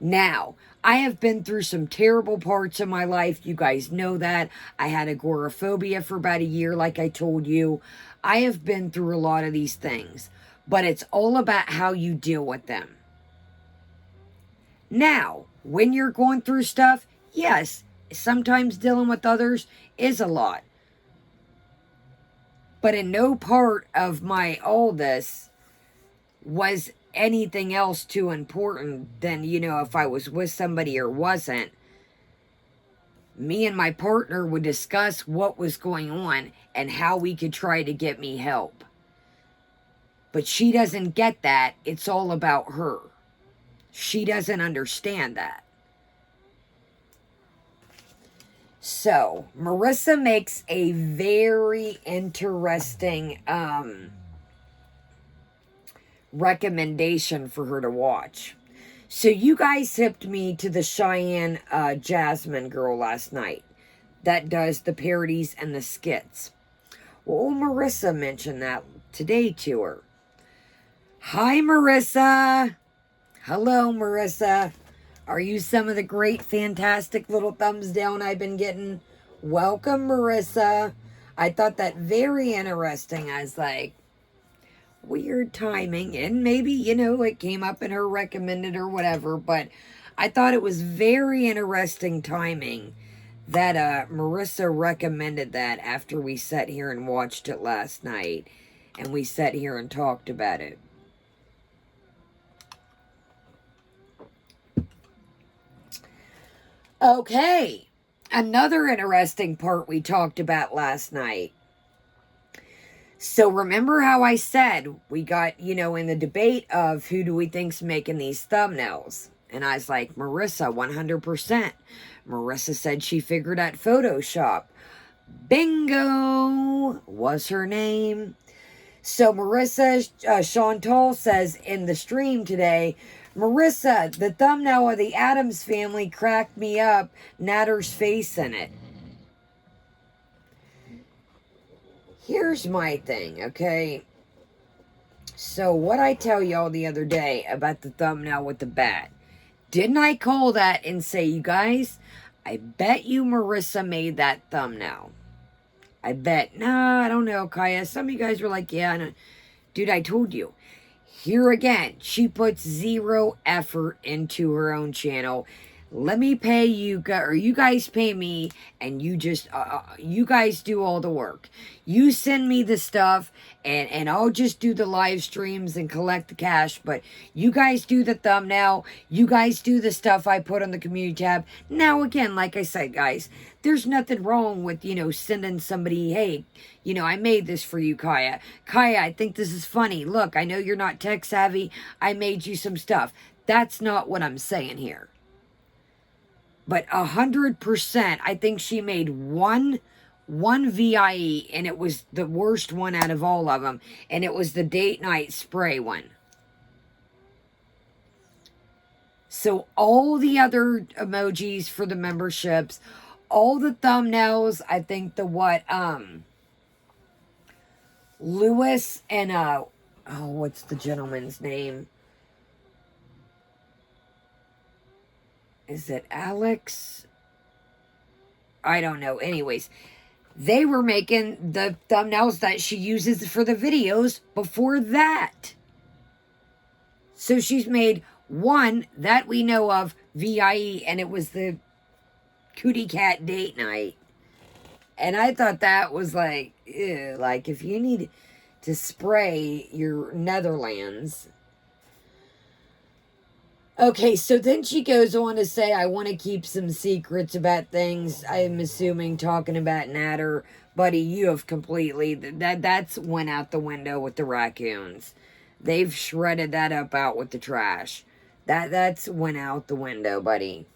Now, I have been through some terrible parts of my life. You guys know that. I had agoraphobia for about a year, like I told you. I have been through a lot of these things, but it's all about how you deal with them. Now, when you're going through stuff, yes, sometimes dealing with others is a lot. But in no part of all this was anything else too important than, you know, if I was with somebody or wasn't. Me and my partner would discuss what was going on and how we could try to get me help. But she doesn't get that. It's all about her. She doesn't understand that. So, Marissa makes a very interesting recommendation for her to watch. So, you guys hipped me to the Cheyenne Jasmine girl last night that does the parodies and the skits. Well, Marissa mentioned that today to her. Hi, Marissa. Hello, Marissa. Are you some of the great, fantastic little thumbs down I've been getting? Welcome, Marissa. I thought that very interesting. I was like, weird timing. And maybe, you know, it came up in her recommended or whatever. But I thought it was very interesting timing that Marissa recommended that after we sat here and watched it last night. And we sat here and talked about it. Okay, another interesting part we talked about last night. So remember how I said we got, you know, in the debate of who do we think's making these thumbnails? And I was like, Marissa, 100%. Marissa said she figured out Photoshop. Bingo was her name. So Marissa Chantal says in the stream today, Marissa, the thumbnail of the Addams Family cracked me up. Natter's face in it. Here's my thing, okay? So what I tell y'all the other day about the thumbnail with the bat. Didn't I call that and say, you guys, I bet you Marissa made that thumbnail. I bet. Nah, I don't know, Kaya. Some of you guys were like, yeah, no. Dude, I told you. Here again, she puts zero effort into her own channel. let me pay you, or you guys pay me, and you just, you guys do all the work. You send me the stuff, and I'll just do the live streams and collect the cash, but you guys do the thumbnail, you guys do the stuff I put on the community tab. Now, again, like I said, guys, there's nothing wrong with, sending somebody, hey, I made this for you, Kaya. Kaya, I think this is funny. Look, I know you're not tech savvy. I made you some stuff. That's not what I'm saying here. But 100%, I think she made one VIE, and it was the worst one out of all of them, and it was the date night spray one. So all the other emojis for the memberships, all the thumbnails, I think Lewis and what's the gentleman's name? Is it Alex? I don't know. Anyways, they were making the thumbnails that she uses for the videos before that. So she's made one that we know of, VIE, and it was the Cootie Cat date night. And I thought that was like, ew, like if you need to spray your Netherlands. Okay, so then she goes on to say, I want to keep some secrets about things. I'm assuming talking about Natter. Buddy, you have completely, that's went out the window with the raccoons. They've shredded that up out with the trash. That's went out the window, buddy.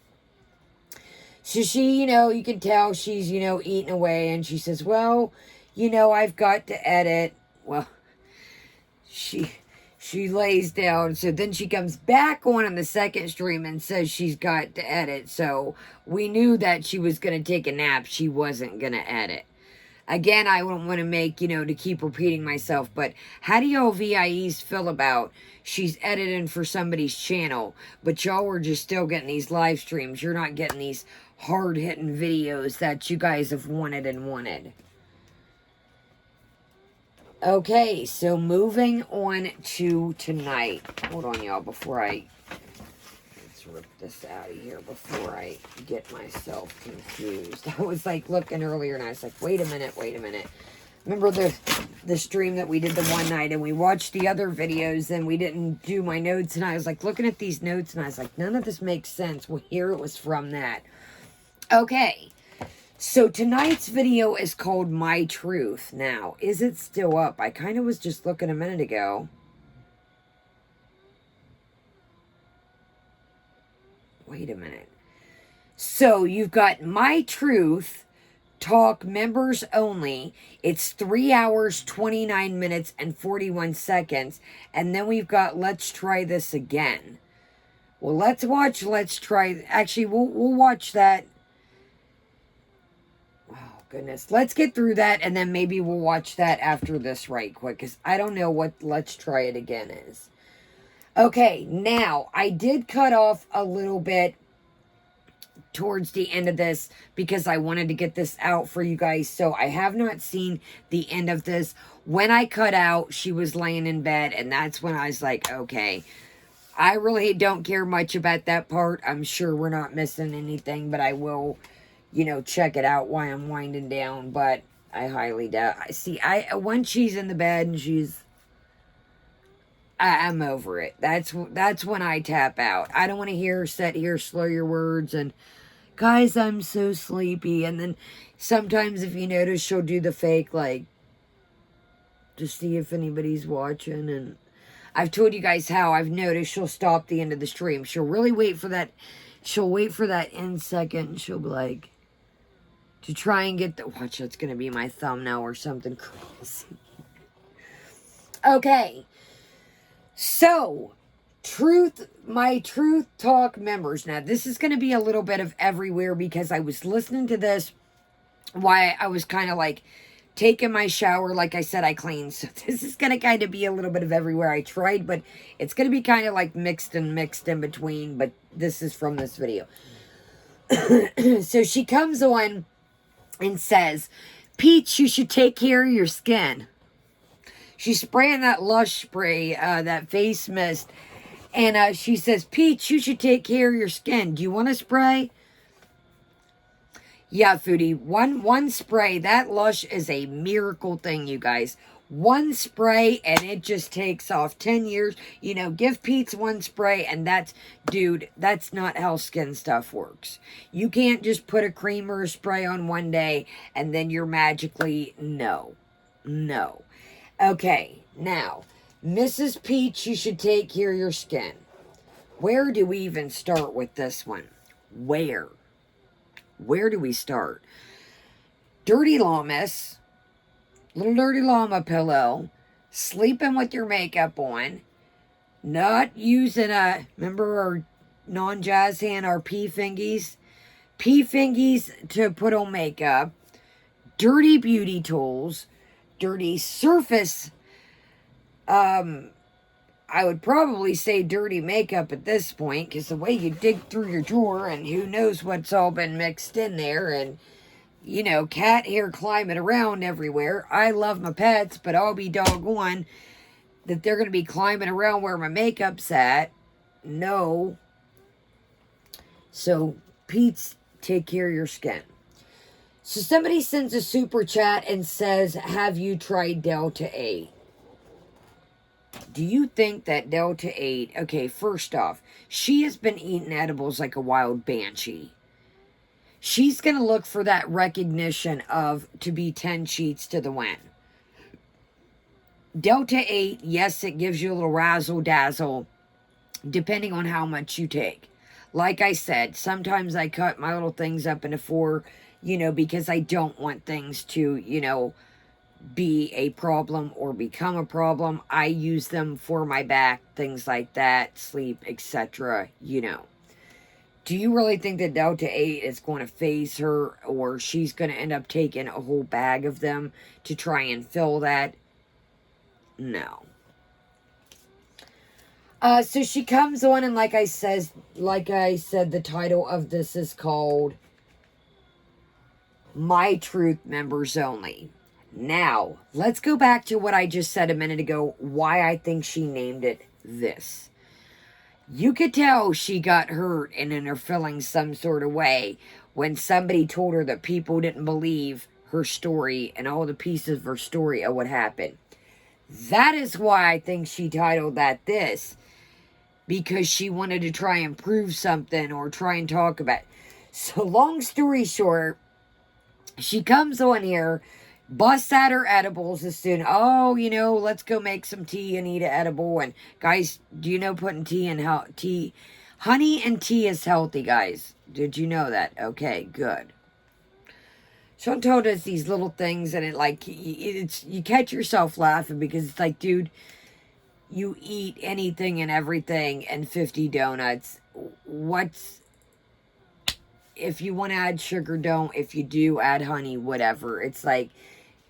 So she, you can tell she's, eating away. And she says, well, I've got to edit. Well, she lays down. So then she comes back on the second stream and says she's got to edit. So we knew that she was going to take a nap. She wasn't going to edit. Again, I don't want to make, to keep repeating myself. But how do y'all VIEs feel about she's editing for somebody's channel, but y'all are just still getting these live streams? You're not getting these hard-hitting videos that you guys have wanted and wanted. Okay, so moving on to tonight. Hold on, y'all, let's rip this out of here before I get myself confused. I was like looking earlier and I was like, wait a minute. Remember the stream that we did the one night and we watched the other videos and we didn't do my notes, and I was like looking at these notes and I was like, none of this makes sense. Well, here it was from that. Okay. So tonight's video is called My Truth. Now, is it still up? I kind of was just looking a minute ago. Wait a minute. So you've got My Truth, talk members only. It's 3 hours, 29 minutes, and 41 seconds. And then we've got Let's Try This Again. Well, let's watch Let's Try. Actually, we'll watch that. Goodness, let's get through that, and then maybe we'll watch that after this right quick, because I don't know what Let's Try It Again is. Okay, now, I did cut off a little bit towards the end of this, because I wanted to get this out for you guys, so I have not seen the end of this. When I cut out, she was laying in bed, and that's when I was like, okay, I really don't care much about that part. I'm sure we're not missing anything, but I will, check it out while I'm winding down, but I highly doubt. Once she's in the bed and I'm over it. That's when I tap out. I don't want to hear her sit here, slur your words, and guys, I'm so sleepy. And then sometimes, if you notice, she'll do the fake, like, to see if anybody's watching. And I've told you guys how I've noticed she'll stop the end of the stream. She'll really wait for that. She'll wait for that end second, and she'll be like, to try and get the, watch, that's going to be my thumbnail or something crazy. Okay. So, My Truth Talk members. Now, this is going to be a little bit of everywhere, because I was listening to this while I was kind of like taking my shower. Like I said, I cleaned. So this is going to kind of be a little bit of everywhere. I tried, but it's going to be kind of like mixed in between. But this is from this video. So she comes on and says, Peach, you should take care of your skin. She's spraying that Lush spray, that face mist. And she says, Peach, you should take care of your skin. Do you want a spray? Yeah, Foodie. One spray. That Lush is a miracle thing, you guys. One spray and it just takes off 10 years. You know, give Pete's one spray and dude, that's not how skin stuff works. You can't just put a cream or a spray on one day and then you're magically, no. Okay, now, Mrs. Peach, you should take care of your skin. Where do we even start with this one? Where do we start? Dirty llamas, little dirty llama pillow, sleeping with your makeup on, not using remember our non-jazz hand, our pee-fingies to put on makeup, dirty beauty tools, dirty surface, I would probably say dirty makeup at this point, because the way you dig through your drawer and who knows what's all been mixed in there, and, you know, cat hair climbing around everywhere. I love my pets, but I'll be doggone that they're going to be climbing around where my makeup's at. No. So, Pete's, take care of your skin. So, somebody sends a super chat and says, have you tried Delta 8? Do you think that Delta 8... Okay, first off, she has been eating edibles like a wild banshee. She's going to look for that recognition of to be 10 sheets to the wind. Delta 8, yes, it gives you a little razzle-dazzle, depending on how much you take. Like I said, sometimes I cut my little things up into 4, you know, because I don't want things to, you know, be a problem or become a problem. I use them for my back, things like that, sleep, etc., you know. Do you really think that Delta 8 is going to phase her, or she's going to end up taking a whole bag of them to try and fill that? No. So she comes on, and like I said, the title of this is called My Truth Members Only. Now, let's go back to what I just said a minute ago, why I think she named it this. You could tell she got hurt and in her feeling some sort of way when somebody told her that people didn't believe her story and all the pieces of her story of what happened. That is why I think she titled that this, because she wanted to try and prove something or try and talk about it. So long story short, she comes on here, busts out her edibles as soon, oh, you know, let's go make some tea and eat an edible. And guys, do you know putting honey and tea is healthy, guys? Did you know that? Okay, good. Chantal does these little things, and you catch yourself laughing because it's like, dude, you eat anything and everything and 50 donuts. If you want to add sugar, don't. If you do, add honey, whatever. It's like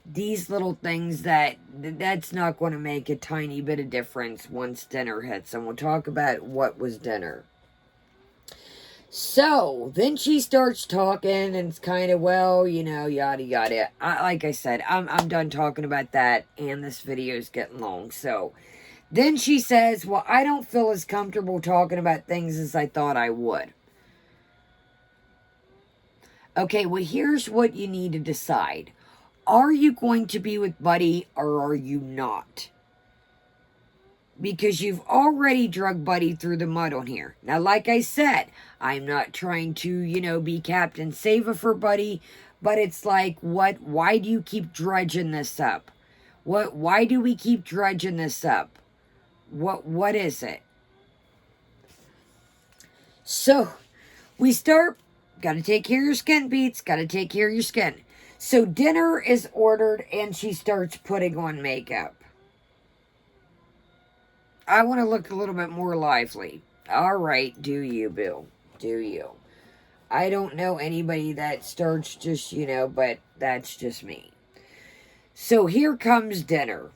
these little things that's not going to make a tiny bit of difference once dinner hits. And we'll talk about what was dinner. So, then she starts talking, and it's kind of, well, you know, yada, yada. Like I said, I'm done talking about that, and this video is getting long. So, then she says, well, I don't feel as comfortable talking about things as I thought I would. Okay, well, here's what you need to decide. Are you going to be with Buddy or are you not? Because you've already drug Buddy through the mud on here. Now, like I said, I'm not trying to, you know, be Captain Save for Buddy, but it's like, why do you keep dredging this up? Why do we keep dredging this up? What is it? So, we start, gotta take care of your skin, Beats, gotta take care of your skin. So dinner is ordered and she starts putting on makeup. I want to look a little bit more lively. All right, do you, Bill? Do you? I don't know anybody that starts just, you know, but that's just me. So here comes dinner.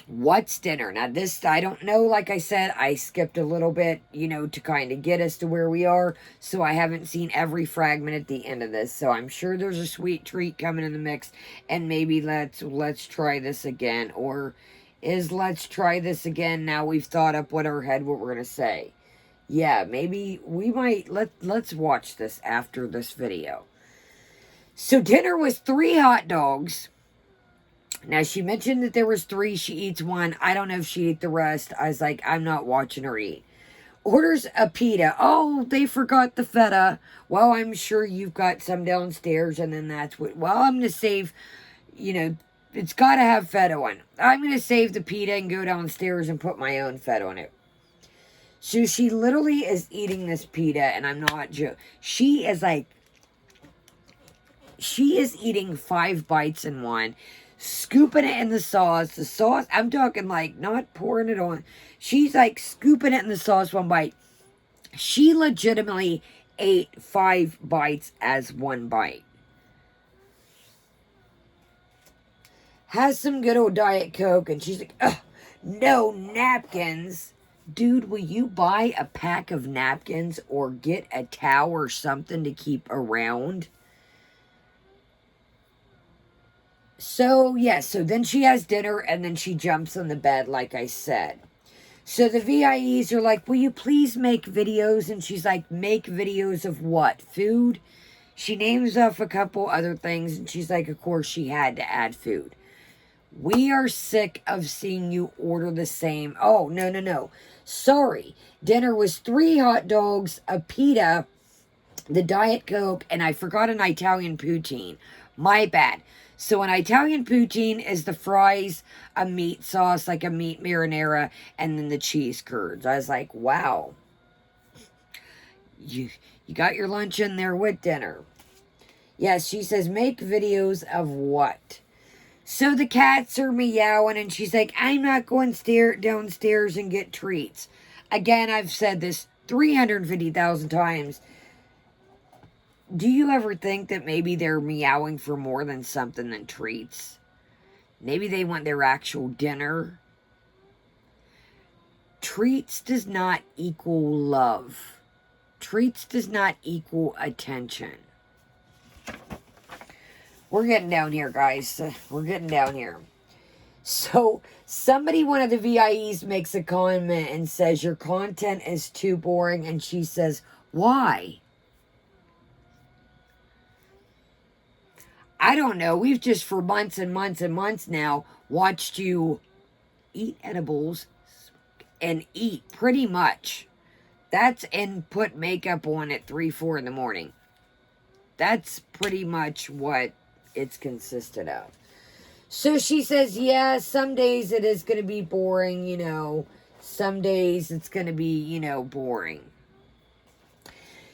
What's dinner? Now this, I don't know, like I said, I skipped a little bit, you know, to kind of get us to where we are, so I haven't seen every fragment at the end of this, so I'm sure there's a sweet treat coming in the mix, and maybe let's try this again, or is let's try this again. Now we've thought up what our head what we're going to say. Yeah, maybe we might, let's watch this after this video. So dinner was 3 hot dogs. Now, she mentioned that there was 3. She eats 1. I don't know if she ate the rest. I was like, I'm not watching her eat. Orders a pita. Oh, they forgot the feta. Well, I'm sure you've got some downstairs, and then that's what... Well, I'm going to save, you know, it's got to have feta on. I'm going to save the pita and go downstairs and put my own feta on it. So she literally is eating this pita, and I'm not joking. She is eating 5 bites in one, scooping it in the sauce. The sauce, I'm talking like not pouring it on. She's like scooping it in the sauce 1 bite. She legitimately ate 5 bites as 1 bite. Has some good old Diet Coke, and she's like, ugh, no napkins. Dude, will you buy a pack of napkins or get a towel or something to keep around? So, yes, so then she has dinner and then she jumps on the bed, like I said. So the VIEs are like, will you please make videos? And she's like, make videos of what? Food? She names off a couple other things, and she's like, of course she had to add food. We are sick of seeing you order the same. Oh, no. Sorry. Dinner was 3 hot dogs, a pita, the Diet Coke, and I forgot an Italian poutine. My bad. So an Italian poutine is the fries, a meat sauce, like a meat marinara, and then the cheese curds. I was like, wow. You got your lunch in there with dinner. Yes, she says, make videos of what? So the cats are meowing, and she's like, I'm not going downstairs and get treats. Again, I've said this 350,000 times. Do you ever think that maybe they're meowing for more than something than treats? Maybe they want their actual dinner. Treats does not equal love. Treats does not equal attention. We're getting down here, guys. We're getting down here. So, one of the VIEs makes a comment and says, your content is too boring. And she says, why? I don't know. We've just for months and months and months now watched you eat edibles and eat pretty much. That's and put makeup on at 3, 4 in the morning. That's pretty much what it's consisted of. So she says, yeah, some days it is going to be boring, you know. Some days it's going to be, you know, boring.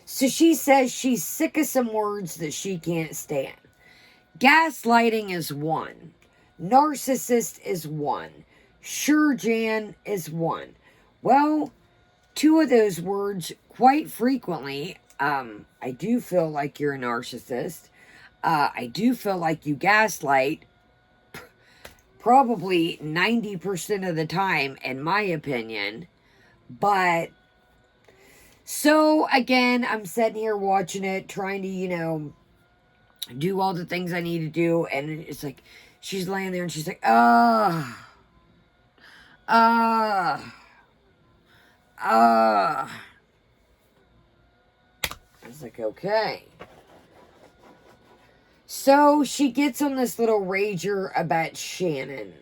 So she says she's sick of some words that she can't stand. Gaslighting is 1. Narcissist is 1. Sure Jan is 1. Well, 2 of those words quite frequently, I do feel like you're a narcissist. I do feel like you gaslight probably 90% of the time, in my opinion. But, so, again, I'm sitting here watching it, trying to, you know, do all the things I need to do, and it's like, she's laying there, and she's like, I was like, okay. So, she gets on this little rager about Shannon.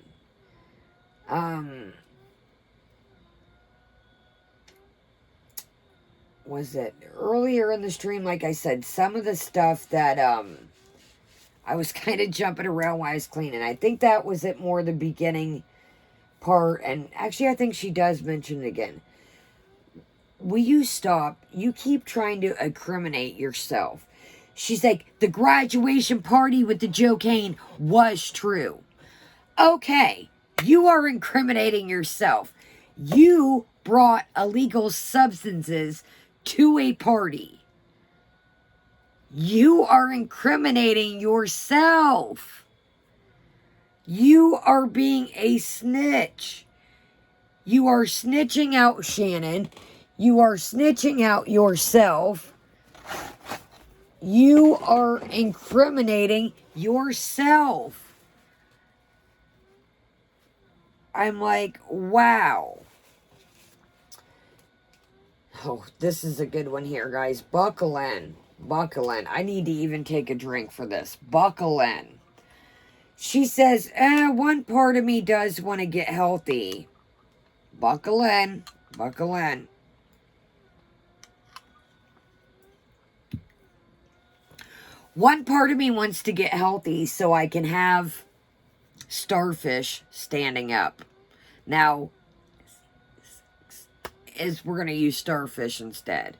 Was it earlier in the stream, like I said, some of the stuff that, I was kind of jumping around while I was cleaning. I think that was it more the beginning part, and actually I think she does mention it again. Will you stop? You keep trying to incriminate yourself. She's like, the graduation party with the Joe Kane was true. Okay, you are incriminating yourself. You brought illegal substances to a party. You are incriminating yourself. You are being a snitch. You are snitching out Shannon. You are snitching out yourself. You are incriminating yourself. I'm like, wow. Oh, this is a good one here, guys. Buckle in. Buckle in. I need to even take a drink for this. Buckle in. She says, one part of me does want to get healthy. Buckle in. Buckle in. One part of me wants to get healthy so I can have starfish standing up. Now, we're going to use starfish instead.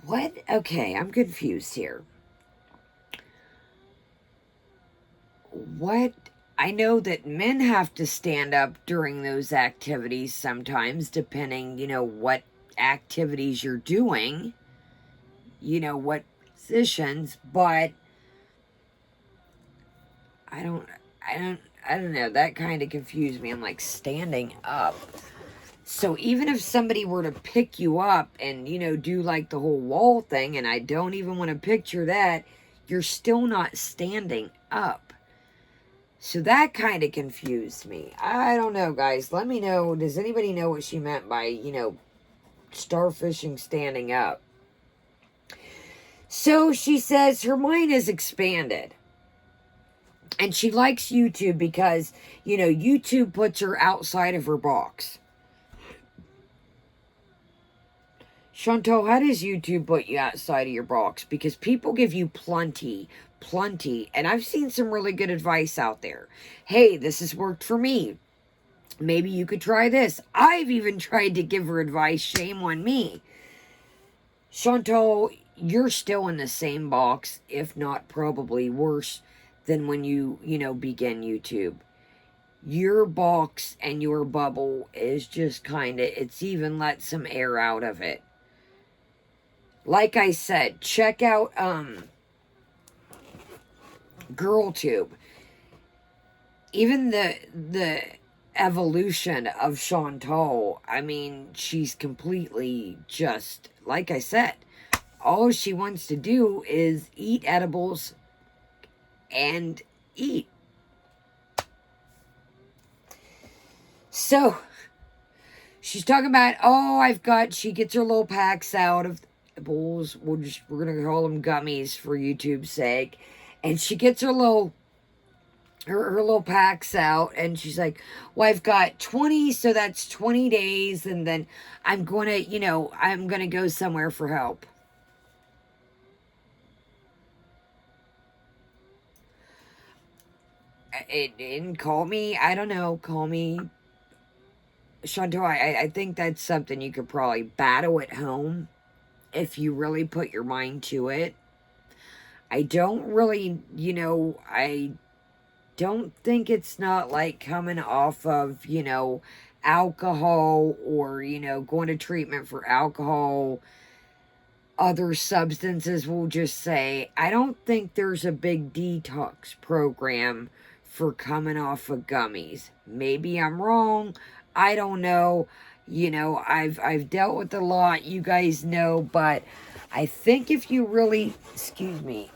What? Okay, I'm confused here. What? I know that men have to stand up during those activities sometimes, depending, what activities you're doing, what positions, but I don't know. That kind of confused me. I'm like, standing up. So even if somebody were to pick you up and, do like the whole wall thing, and I don't even want to picture that, you're still not standing up. So that kind of confused me. I don't know, guys. Let me know. Does anybody know what she meant by, starfishing standing up? So she says her mind is expanded. And she likes YouTube because, YouTube puts her outside of her box. Chantal, how does YouTube put you outside of your box? Because people give you plenty, and I've seen some really good advice out there. Hey, this has worked for me. Maybe you could try this. I've even tried to give her advice. Shame on me. Chantal, you're still in the same box, if not probably worse than when you begin YouTube. Your box and your bubble is just it's even let some air out of it. Like I said, check out GirlTube. Even the evolution of Chantal, I mean, she's completely just, like I said, all she wants to do is eat edibles and eat. So, she's talking about, she gets her little packs out of edibles. We're going to call them gummies for YouTube's sake. And she gets her little packs out, and she's like, well, I've got 20, so that's 20 days, and then I'm going to go somewhere for help. It didn't call me. I don't know. Call me. Chantal, I think that's something you could probably battle at home if you really put your mind to it. I don't really, I don't think it's not like coming off of, alcohol or, going to treatment for alcohol. Other substances will just say, I don't think there's a big detox program for coming off of gummies. Maybe I'm wrong. I don't know. I've dealt with a lot, you guys know, but I think if you really,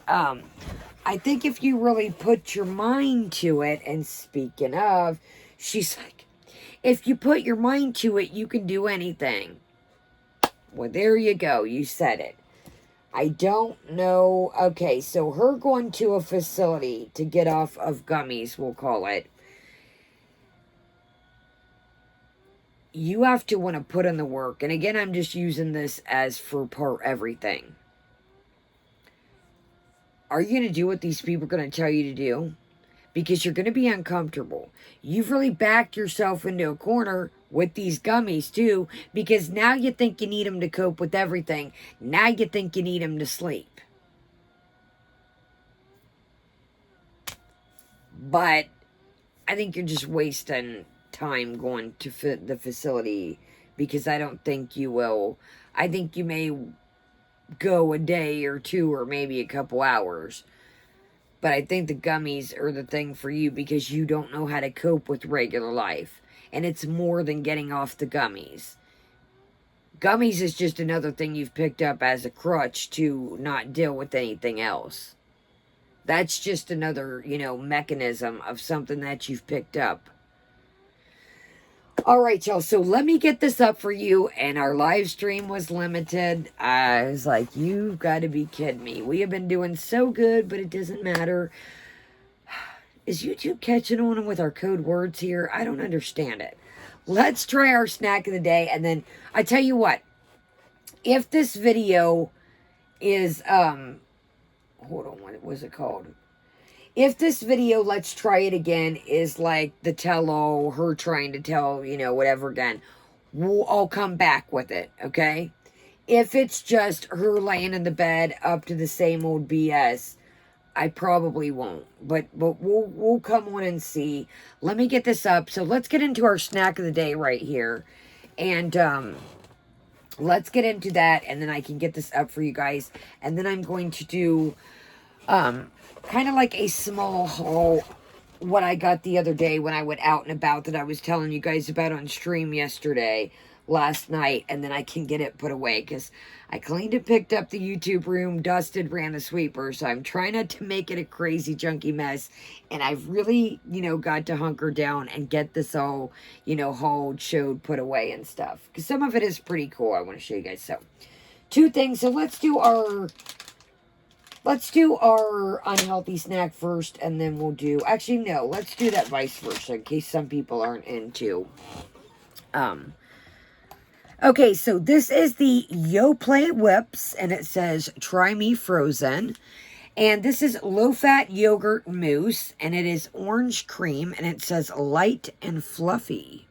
I think if you really put your mind to it, and speaking of, she's like, if you put your mind to it, you can do anything. Well, there you go. You said it. I don't know. Okay, so her going to a facility to get off of gummies, we'll call it. You have to want to put in the work. And again, I'm just using this as for part everything. Are you going to do what these people are going to tell you to do? Because you're going to be uncomfortable. You've really backed yourself into a corner with these gummies too, because now you think you need them to cope with everything. Now you think you need them to sleep. But I think you're just wasting time going to the facility, because I don't think you will. I think you may go a day or two or maybe a couple hours. But I think the gummies are the thing for you because you don't know how to cope with regular life. And it's more than getting off the gummies. Gummies is just another thing you've picked up as a crutch to not deal with anything else. That's just another, mechanism of something that you've picked up. All right, y'all. So let me get this up for you. And our live stream was limited. I was like, you've got to be kidding me. We have been doing so good, but it doesn't matter. Is YouTube catching on with our code words here? I don't understand it. Let's try our snack of the day. And then I tell you what, if this video is, hold on, what was it called? If this video, let's try it again, is like the tell-all, her trying to tell, whatever again, I'll come back with it, okay? If it's just her laying in the bed up to the same old BS, I probably won't. But we'll come on and see. Let me get this up. So let's get into our snack of the day right here. And let's get into that, and then I can get this up for you guys. And then I'm going to do kind of like a small haul, what I got the other day when I went out and about that I was telling you guys about on stream last night, and then I can get it put away, because I cleaned and picked up the YouTube room, dusted, ran the sweeper, so I'm trying not to make it a crazy junky mess, and I've really, got to hunker down and get this all, hauled, showed, put away and stuff, because some of it is pretty cool. I want to show you guys. So, two things. So let's do our unhealthy snack first, and then we'll do... Actually, no. Let's do that vice versa, in case some people aren't into... Okay, so this is the Yoplait Whips, and it says, Try Me Frozen. And this is low-fat yogurt mousse, and it is orange cream, and it says light and fluffy.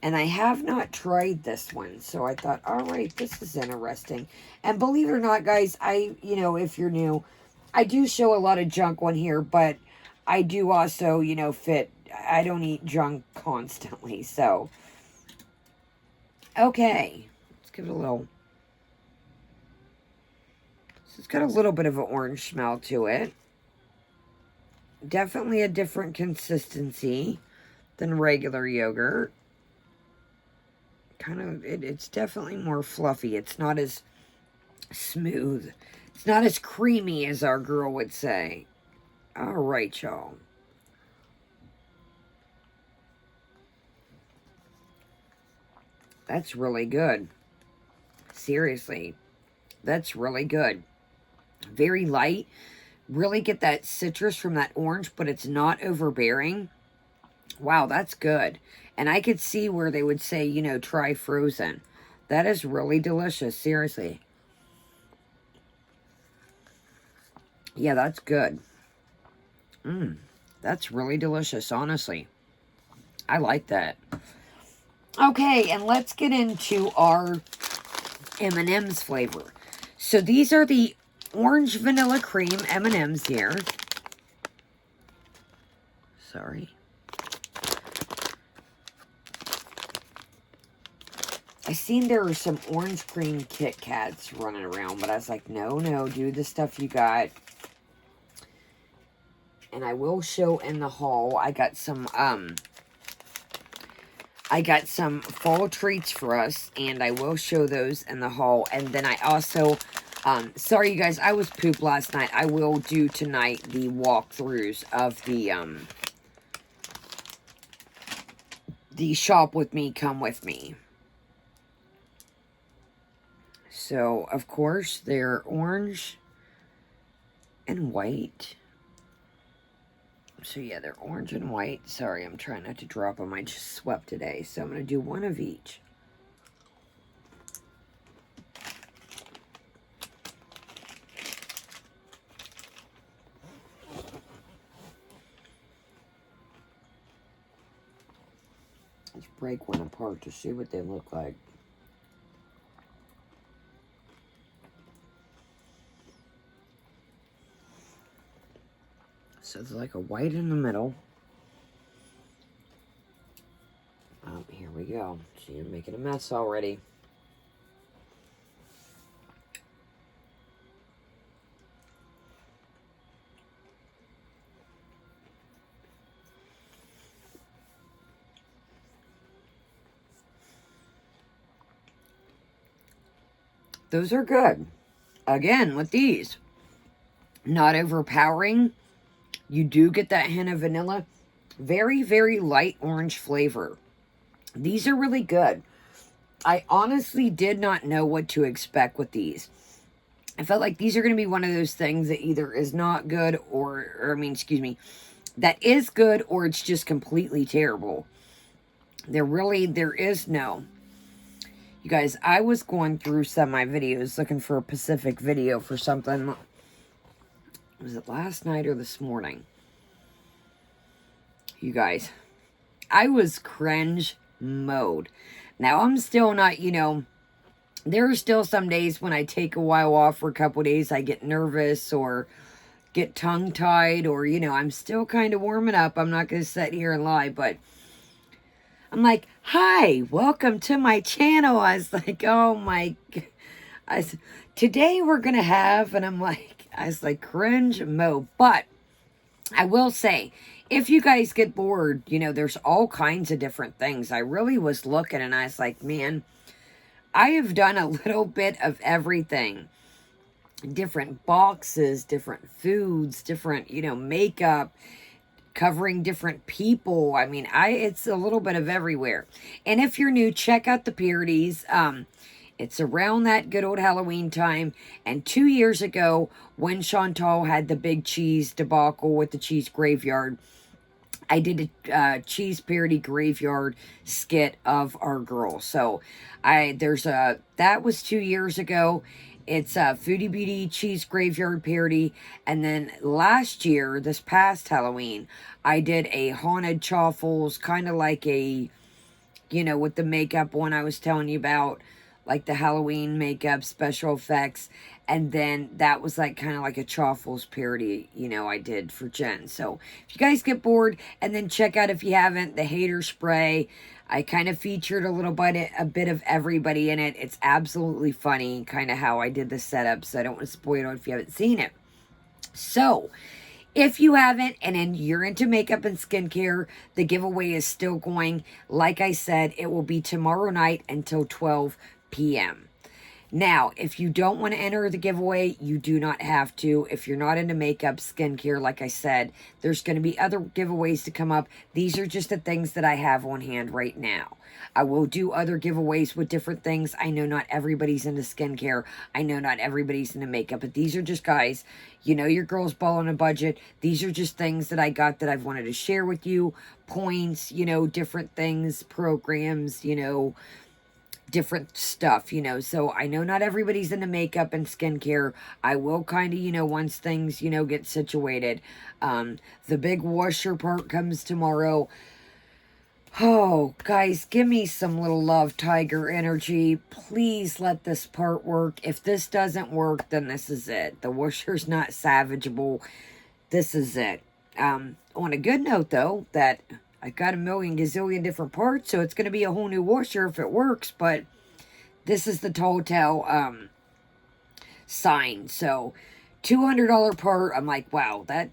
And I have not tried this one, so I thought, all right, this is interesting. And believe it or not, guys, if you're new, I do show a lot of junk on here, but I do also, I don't eat junk constantly, so. Okay, let's give it a little. So it's got a little bit of an orange smell to it. Definitely a different consistency than regular yogurt. It's definitely more fluffy. It's not as smooth. It's not as creamy as our girl would say. All right, y'all. That's really good. Seriously. That's really good. Very light. Really get that citrus from that orange, but it's not overbearing. Wow, that's good. And I could see where they would say, try frozen. That is really delicious, seriously. Yeah, that's good. That's really delicious, honestly. I like that. Okay, and let's get into our M&M's flavor. So these are the orange vanilla cream M&M's here. Sorry. I seen there were some orange cream Kit Kats running around, but I was like, no, do the stuff you got. And I will show in the haul, I got some fall treats for us, and I will show those in the haul. And then I also, sorry you guys, I was pooped last night. I will do tonight the walkthroughs of the shop with me, come with me. So, of course, they're orange and white. So, yeah, they're orange and white. Sorry, I'm trying not to drop them. I just swept today. So, I'm going to do one of each. Let's break one apart to see what they look like. So it's like a white in the middle. Oh, here we go. See, I'm making a mess already. Those are good. Again, with these. Not overpowering. You do get that hint of vanilla. Very, very light orange flavor. These are really good. I honestly did not know what to expect with these. I felt like these are going to be one of those things that either is not good or I mean, excuse me, that is good or it's just completely terrible. There is no. You guys, I was going through some of my videos looking for a Pacific video for something. Was it last night or this morning? You guys, I was cringe mode. Now, I'm still not, there are still some days when I take a while off for a couple days. I get nervous or get tongue-tied or, I'm still kind of warming up. I'm not going to sit here and lie, but I'm like, hi, welcome to my channel. I was like, oh my, today we're going to have, and I was like, cringe mode. But I will say, if you guys get bored, there's all kinds of different things. I really was looking and I was like, man, I have done a little bit of everything. Different boxes, different foods, different, makeup, covering different people. I mean, it's a little bit of everywhere. And if you're new, check out the parodies. It's around that good old Halloween time. And 2 years ago, when Chantal had the big cheese debacle with the cheese graveyard, I did a cheese parody graveyard skit of our girl. So that was 2 years ago. It's a Foodie Beauty cheese graveyard parody. And then last year, this past Halloween, I did a haunted chaffles, kind of like a, with the makeup one I was telling you about, like the Halloween makeup, special effects. And then that was like kind of like a Chaffles parody, I did for Jen. So if you guys get bored, and then check out, if you haven't, the hater spray. I kind of featured a bit of everybody in it. It's absolutely funny, kind of how I did the setup. So I don't want to spoil it if you haven't seen it. So if you haven't, and then you're into makeup and skincare, the giveaway is still going. Like I said, it will be tomorrow night until 12 p.m. Now, if you don't want to enter the giveaway, you do not have to. If you're not into makeup, skincare, like I said, there's going to be other giveaways to come up. These are just the things that I have on hand right now. I will do other giveaways with different things. I know not everybody's into skincare. I know not everybody's into makeup, but these are just, guys, your girl's ball on a budget. These are just things that I got that I've wanted to share with you. Points, different things, programs, different stuff, so I know not everybody's into makeup and skincare. I will kind of, once things, get situated. The big washer part comes tomorrow. Oh, guys, give me some little love, tiger energy. Please let this part work. If this doesn't work, then this is it. The washer's not savageable. This is it. On a good note, though, that I got a million gazillion different parts, so it's going to be a whole new washer if it works, but this is the Telltale sign. So, $200 part. I'm like, wow, but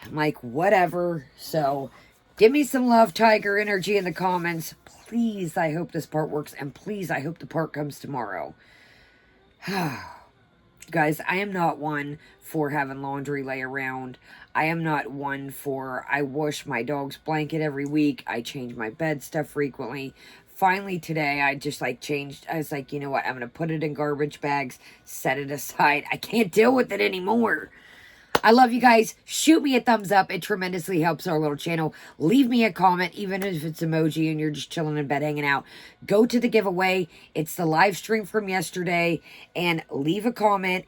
I'm like, whatever. So, give me some love, tiger energy in the comments. Please, I hope this part works, and please, I hope the part comes tomorrow. Guys, I am not one for having laundry lay around. I am not one for, I wash my dog's blanket every week. I change my bed stuff frequently. Finally today, I just changed. I was like, you know what? I'm going to put it in garbage bags, set it aside. I can't deal with it anymore. I love you guys. Shoot me a thumbs up. It tremendously helps our little channel. Leave me a comment, even if it's emoji and you're just chilling in bed hanging out. Go to the giveaway. It's the live stream from yesterday. And leave a comment.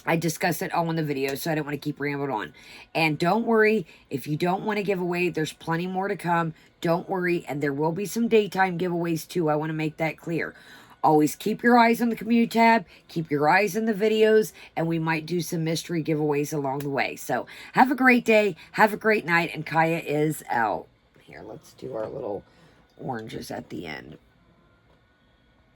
I discuss it all in the video, so I don't want to keep rambling on. And don't worry, if you don't want to give away, there's plenty more to come. Don't worry, and there will be some daytime giveaways too. I want to make that clear. Always keep your eyes on the community tab, keep your eyes in the videos, and we might do some mystery giveaways along the way. So, have a great day, have a great night, and Kaya is out. Here, let's do our little oranges at the end.